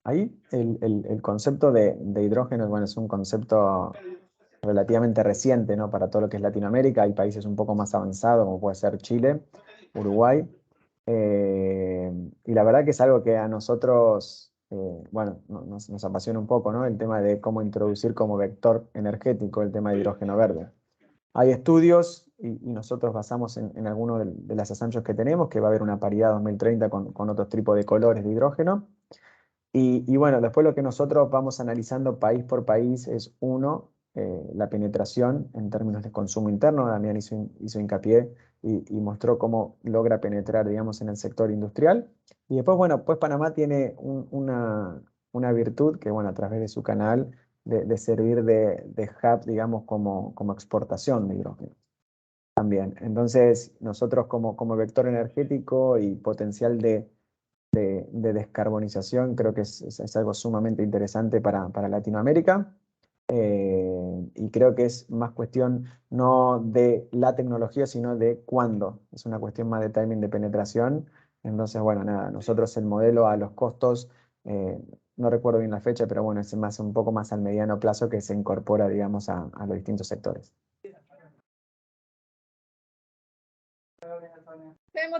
Ahí el concepto de hidrógeno, bueno, es un concepto relativamente reciente, ¿no? Para todo lo que es Latinoamérica. Hay países un poco más avanzados, como puede ser Chile, Uruguay. Y la verdad que es algo que a nosotros, bueno, nos apasiona un poco, ¿no? El tema de cómo introducir como vector energético el tema de hidrógeno verde. Hay estudios y nosotros basamos en algunos de los asanchos que tenemos, que va a haber una paridad 2030 con otros tipos de colores de hidrógeno. Y bueno, después lo que nosotros vamos analizando país por país es la penetración en términos de consumo interno. Damián hizo hincapié y mostró cómo logra penetrar, digamos, en el sector industrial. Y después, bueno, pues Panamá tiene una virtud que, bueno, a través de su canal, de servir de hub, digamos, como exportación de hidrógeno también. Entonces, nosotros como vector energético y potencial de descarbonización, creo que es algo sumamente interesante para Latinoamérica. Y creo que es más cuestión no de la tecnología, sino de cuándo. Es una cuestión más de timing, de penetración. Entonces, bueno, nada, nosotros el modelo a los costos, no recuerdo bien la fecha, pero bueno, es un poco más al mediano plazo que se incorpora, digamos, a los distintos sectores.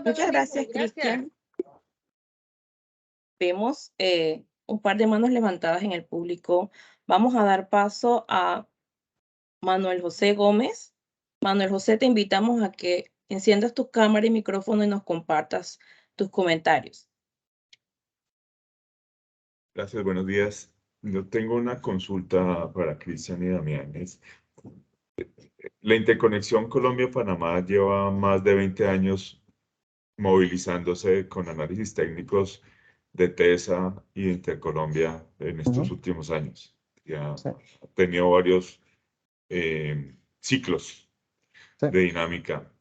Muchas gracias, Cristian. Vemos un par de manos levantadas en el público. Vamos a dar paso a Manuel José Gómez. Manuel José, te invitamos a que enciendas tu cámara y micrófono y nos compartas tus comentarios. Gracias, buenos días. Yo tengo una consulta para Cristian y Damián. La interconexión Colombia-Panamá lleva más de 20 años movilizándose con análisis técnicos de TESA y de Intercolombia en estos últimos años. Ya ha tenido varios ciclos de dinámica.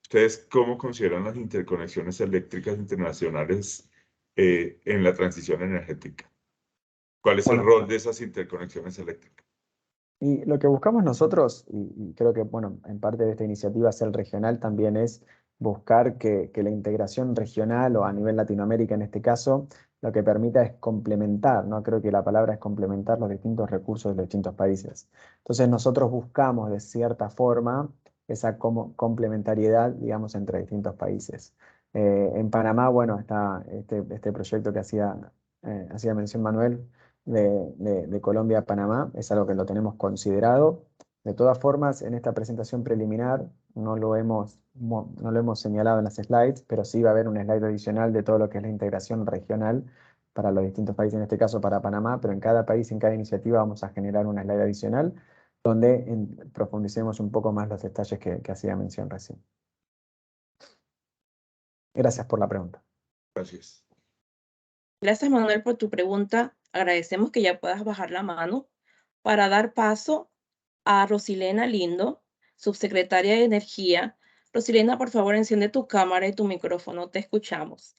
¿Ustedes cómo consideran las interconexiones eléctricas internacionales en la transición energética? ¿Cuál es el rol de esas interconexiones eléctricas? Y lo que buscamos nosotros, y creo que, bueno, en parte de esta iniciativa Cel Regional también es buscar que la integración regional o a nivel Latinoamérica en este caso, lo que permita es complementar, ¿no? Creo que la palabra es complementar los distintos recursos de los distintos países. Entonces nosotros buscamos de cierta forma esa complementariedad, digamos, entre distintos países. En Panamá, bueno, está este proyecto que hacía mención Manuel, de Colombia a Panamá, es algo que lo tenemos considerado. De todas formas, en esta presentación preliminar no lo hemos señalado en las slides, pero sí va a haber un slide adicional de todo lo que es la integración regional para los distintos países, en este caso para Panamá, pero en cada país, en cada iniciativa vamos a generar un slide adicional donde profundicemos un poco más los detalles que hacía mención recién. Gracias por la pregunta. Gracias. Gracias, Manuel, por tu pregunta. Agradecemos que ya puedas bajar la mano para dar paso a Rosilena Lindo, subsecretaria de Energía. Rosilena, por favor, enciende tu cámara y tu micrófono. Te escuchamos.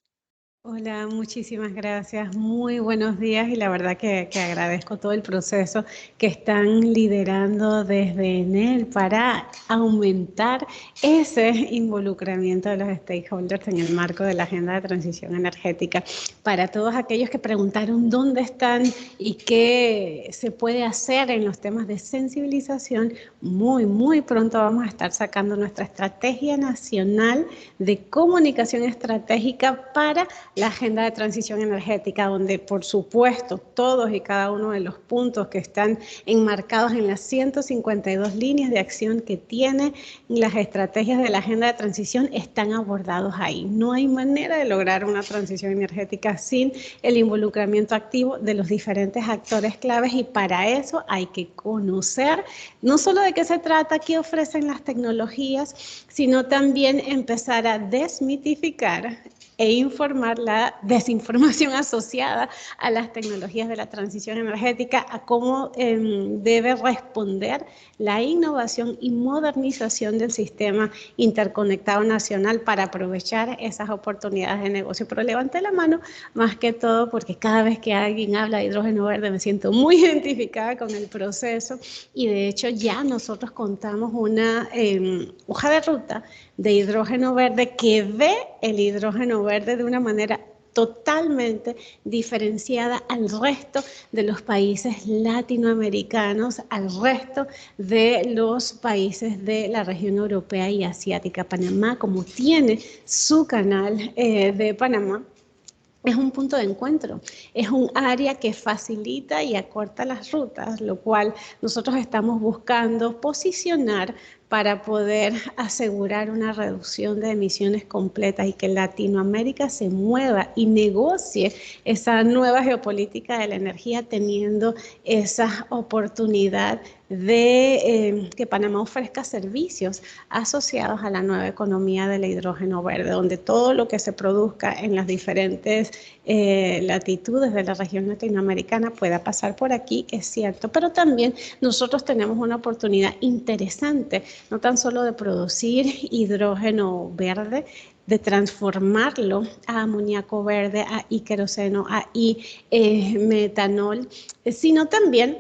Hola, muchísimas gracias. Muy buenos días y la verdad que agradezco todo el proceso que están liderando desde ENEL para aumentar ese involucramiento de los stakeholders en el marco de la Agenda de Transición Energética. Para todos aquellos que preguntaron dónde están y qué se puede hacer en los temas de sensibilización, muy pronto vamos a estar sacando nuestra Estrategia Nacional de Comunicación Estratégica para la Agenda de Transición Energética, donde por supuesto todos y cada uno de los puntos que están enmarcados en las 152 líneas de acción que tiene las estrategias de la Agenda de Transición están abordados ahí. No hay manera de lograr una transición energética sin el involucramiento activo de los diferentes actores claves, y para eso hay que conocer no solo de qué se trata, qué ofrecen las tecnologías, sino también empezar a desmitificar e informar la desinformación asociada a las tecnologías de la transición energética, a cómo debe responder la innovación y modernización del sistema interconectado nacional para aprovechar esas oportunidades de negocio. Pero levante la mano más que todo porque cada vez que alguien habla de hidrógeno verde me siento muy identificada con el proceso, y de hecho ya nosotros contamos una hoja de ruta de hidrógeno verde que ve el hidrógeno verde de una manera totalmente diferenciada al resto de los países latinoamericanos, al resto de los países de la región europea y asiática. Panamá, como tiene su canal de Panamá, es un punto de encuentro, es un área que facilita y acorta las rutas, lo cual nosotros estamos buscando posicionar para poder asegurar una reducción de emisiones completas y que Latinoamérica se mueva y negocie esa nueva geopolítica de la energía, teniendo esa oportunidad de que Panamá ofrezca servicios asociados a la nueva economía del hidrógeno verde, donde todo lo que se produzca en las diferentes latitudes de la región latinoamericana pueda pasar por aquí, es cierto, pero también nosotros tenemos una oportunidad interesante, no tan solo de producir hidrógeno verde, de transformarlo a amoníaco verde, a queroseno, a metanol, sino también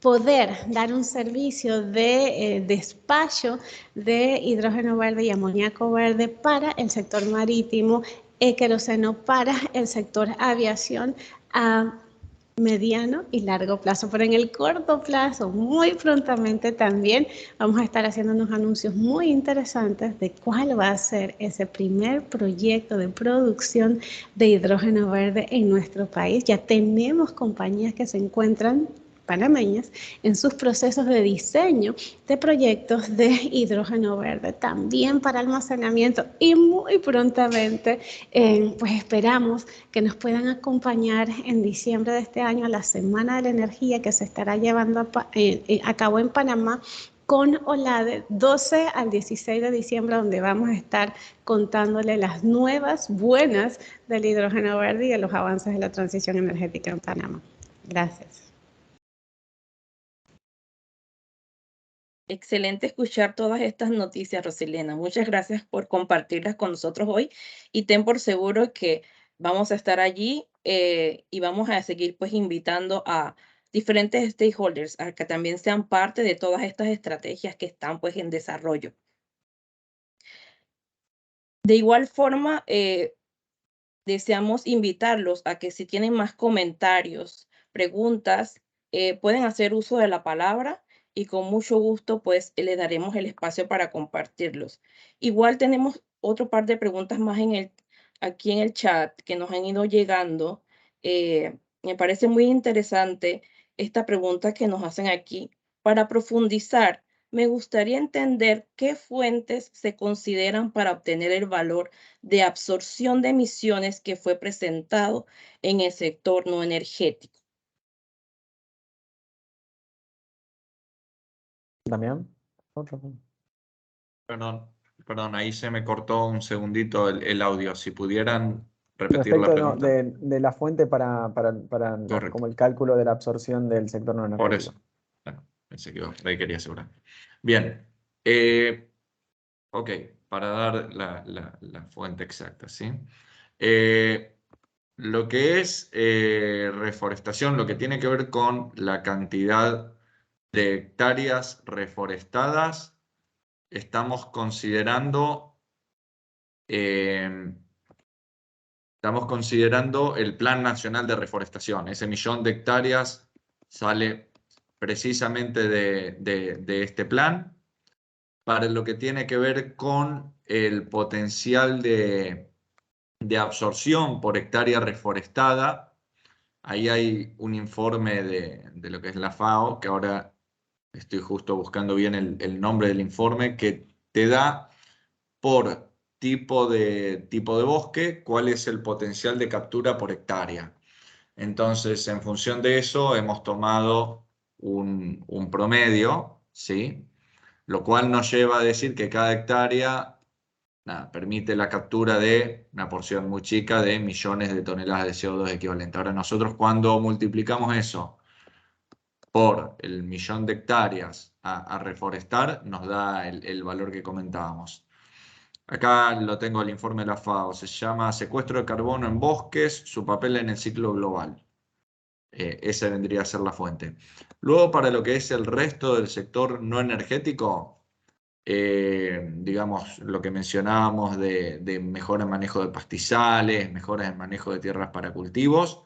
poder dar un servicio de despacho de hidrógeno verde y amoníaco verde para el sector marítimo, queroseno para el sector aviación a mediano y largo plazo. Pero en el corto plazo, muy prontamente también vamos a estar haciendo unos anuncios muy interesantes de cuál va a ser ese primer proyecto de producción de hidrógeno verde en nuestro país. Ya tenemos compañías que se encuentran panameñas en sus procesos de diseño de proyectos de hidrógeno verde, también para almacenamiento, y muy prontamente pues esperamos que nos puedan acompañar en diciembre de este año a la Semana de la Energía que se estará llevando a cabo en Panamá con OLADE 12 al 16 de diciembre, donde vamos a estar contándole las nuevas buenas del hidrógeno verde y de los avances de la transición energética en Panamá. Gracias. Excelente escuchar todas estas noticias, Rosilena. Muchas gracias por compartirlas con nosotros hoy y ten por seguro que vamos a estar allí y vamos a seguir pues invitando a diferentes stakeholders a que también sean parte de todas estas estrategias que están pues en desarrollo. De igual forma, deseamos invitarlos a que si tienen más comentarios, preguntas, pueden hacer uso de la palabra y con mucho gusto pues le daremos el espacio para compartirlos. Igual tenemos otro par de preguntas más aquí en el chat que nos han ido llegando. Me parece muy interesante esta pregunta que nos hacen aquí. Para profundizar, me gustaría entender qué fuentes se consideran para obtener el valor de absorción de emisiones que fue presentado en el sector no energético. Damián. Perdón, ahí se me cortó un segundito el audio. Si pudieran repetir la Respecto pregunta. de la fuente para como el cálculo de la absorción del sector no energético. Por eso. Bueno, pensé que ahí quería asegurar. Bien. Ok, para dar la fuente exacta, ¿sí? Lo que es reforestación, lo que tiene que ver con la cantidad de hectáreas reforestadas, estamos considerando el Plan Nacional de Reforestación. Ese 1.000.000 de hectáreas sale precisamente de este plan. Para lo que tiene que ver con el potencial de absorción por hectárea reforestada, ahí hay un informe de lo que es la FAO, que ahora estoy justo buscando bien el nombre del informe, que te da por tipo de bosque cuál es el potencial de captura por hectárea. Entonces, en función de eso, hemos tomado un promedio, ¿sí? Lo cual nos lleva a decir que cada hectárea permite la captura de una porción muy chica de millones de toneladas de CO2 equivalente. Ahora nosotros cuando multiplicamos eso por el 1.000.000 de hectáreas a reforestar, nos da el valor que comentábamos. Acá lo tengo el informe de la FAO, se llama Secuestro de carbono en bosques, su papel en el ciclo global. Esa vendría a ser la fuente. Luego, para lo que es el resto del sector no energético, digamos, lo que mencionábamos de mejor en manejo de pastizales, mejoras en manejo de tierras para cultivos,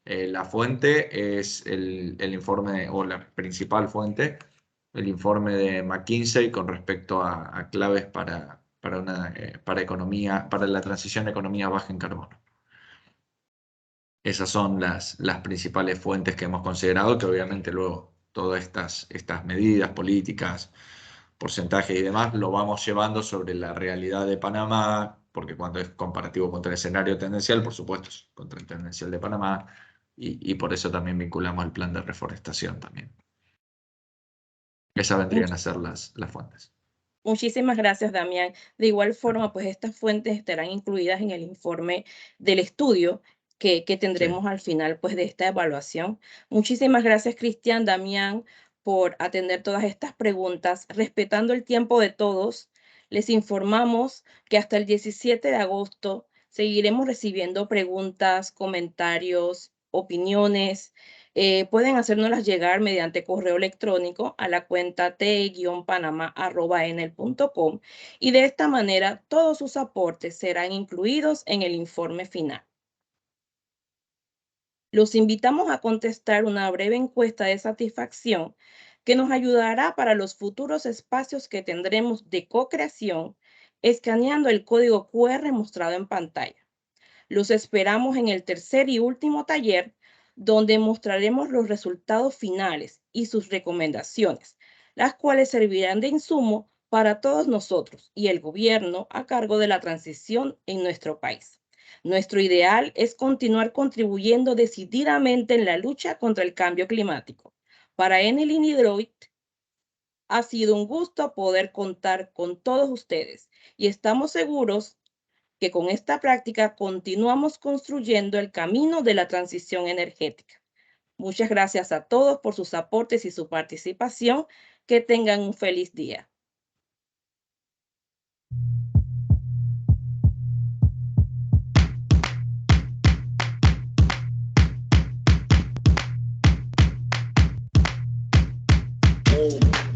la fuente es el informe, o la principal fuente, el informe de McKinsey con respecto a claves para la transición a economía baja en carbono. Esas son las principales fuentes que hemos considerado, que obviamente luego todas estas medidas políticas, porcentajes y demás, lo vamos llevando sobre la realidad de Panamá, porque cuando es comparativo contra el escenario tendencial, por supuesto, es contra el tendencial de Panamá, y por eso también vinculamos el plan de reforestación también. Esas vendrían a ser las fuentes. Muchísimas gracias, Damián. De igual forma, pues estas fuentes estarán incluidas en el informe del estudio que tendremos al final pues, de esta evaluación. Muchísimas gracias, Cristian, Damián, por atender todas estas preguntas. Respetando el tiempo de todos, les informamos que hasta el 17 de agosto seguiremos recibiendo preguntas, comentarios, opiniones. Pueden hacérnoslas llegar mediante correo electrónico a la cuenta te-panama@enel.com y de esta manera todos sus aportes serán incluidos en el informe final. Los invitamos a contestar una breve encuesta de satisfacción que nos ayudará para los futuros espacios que tendremos de co-creación escaneando el código QR mostrado en pantalla. Los esperamos en el tercer y último taller, donde mostraremos los resultados finales y sus recomendaciones, las cuales servirán de insumo para todos nosotros y el gobierno a cargo de la transición en nuestro país. Nuestro ideal es continuar contribuyendo decididamente en la lucha contra el cambio climático. Para Enel y Hydroit, ha sido un gusto poder contar con todos ustedes y estamos seguros que con esta práctica continuamos construyendo el camino de la transición energética. Muchas gracias a todos por sus aportes y su participación. Que tengan un feliz día. Oh.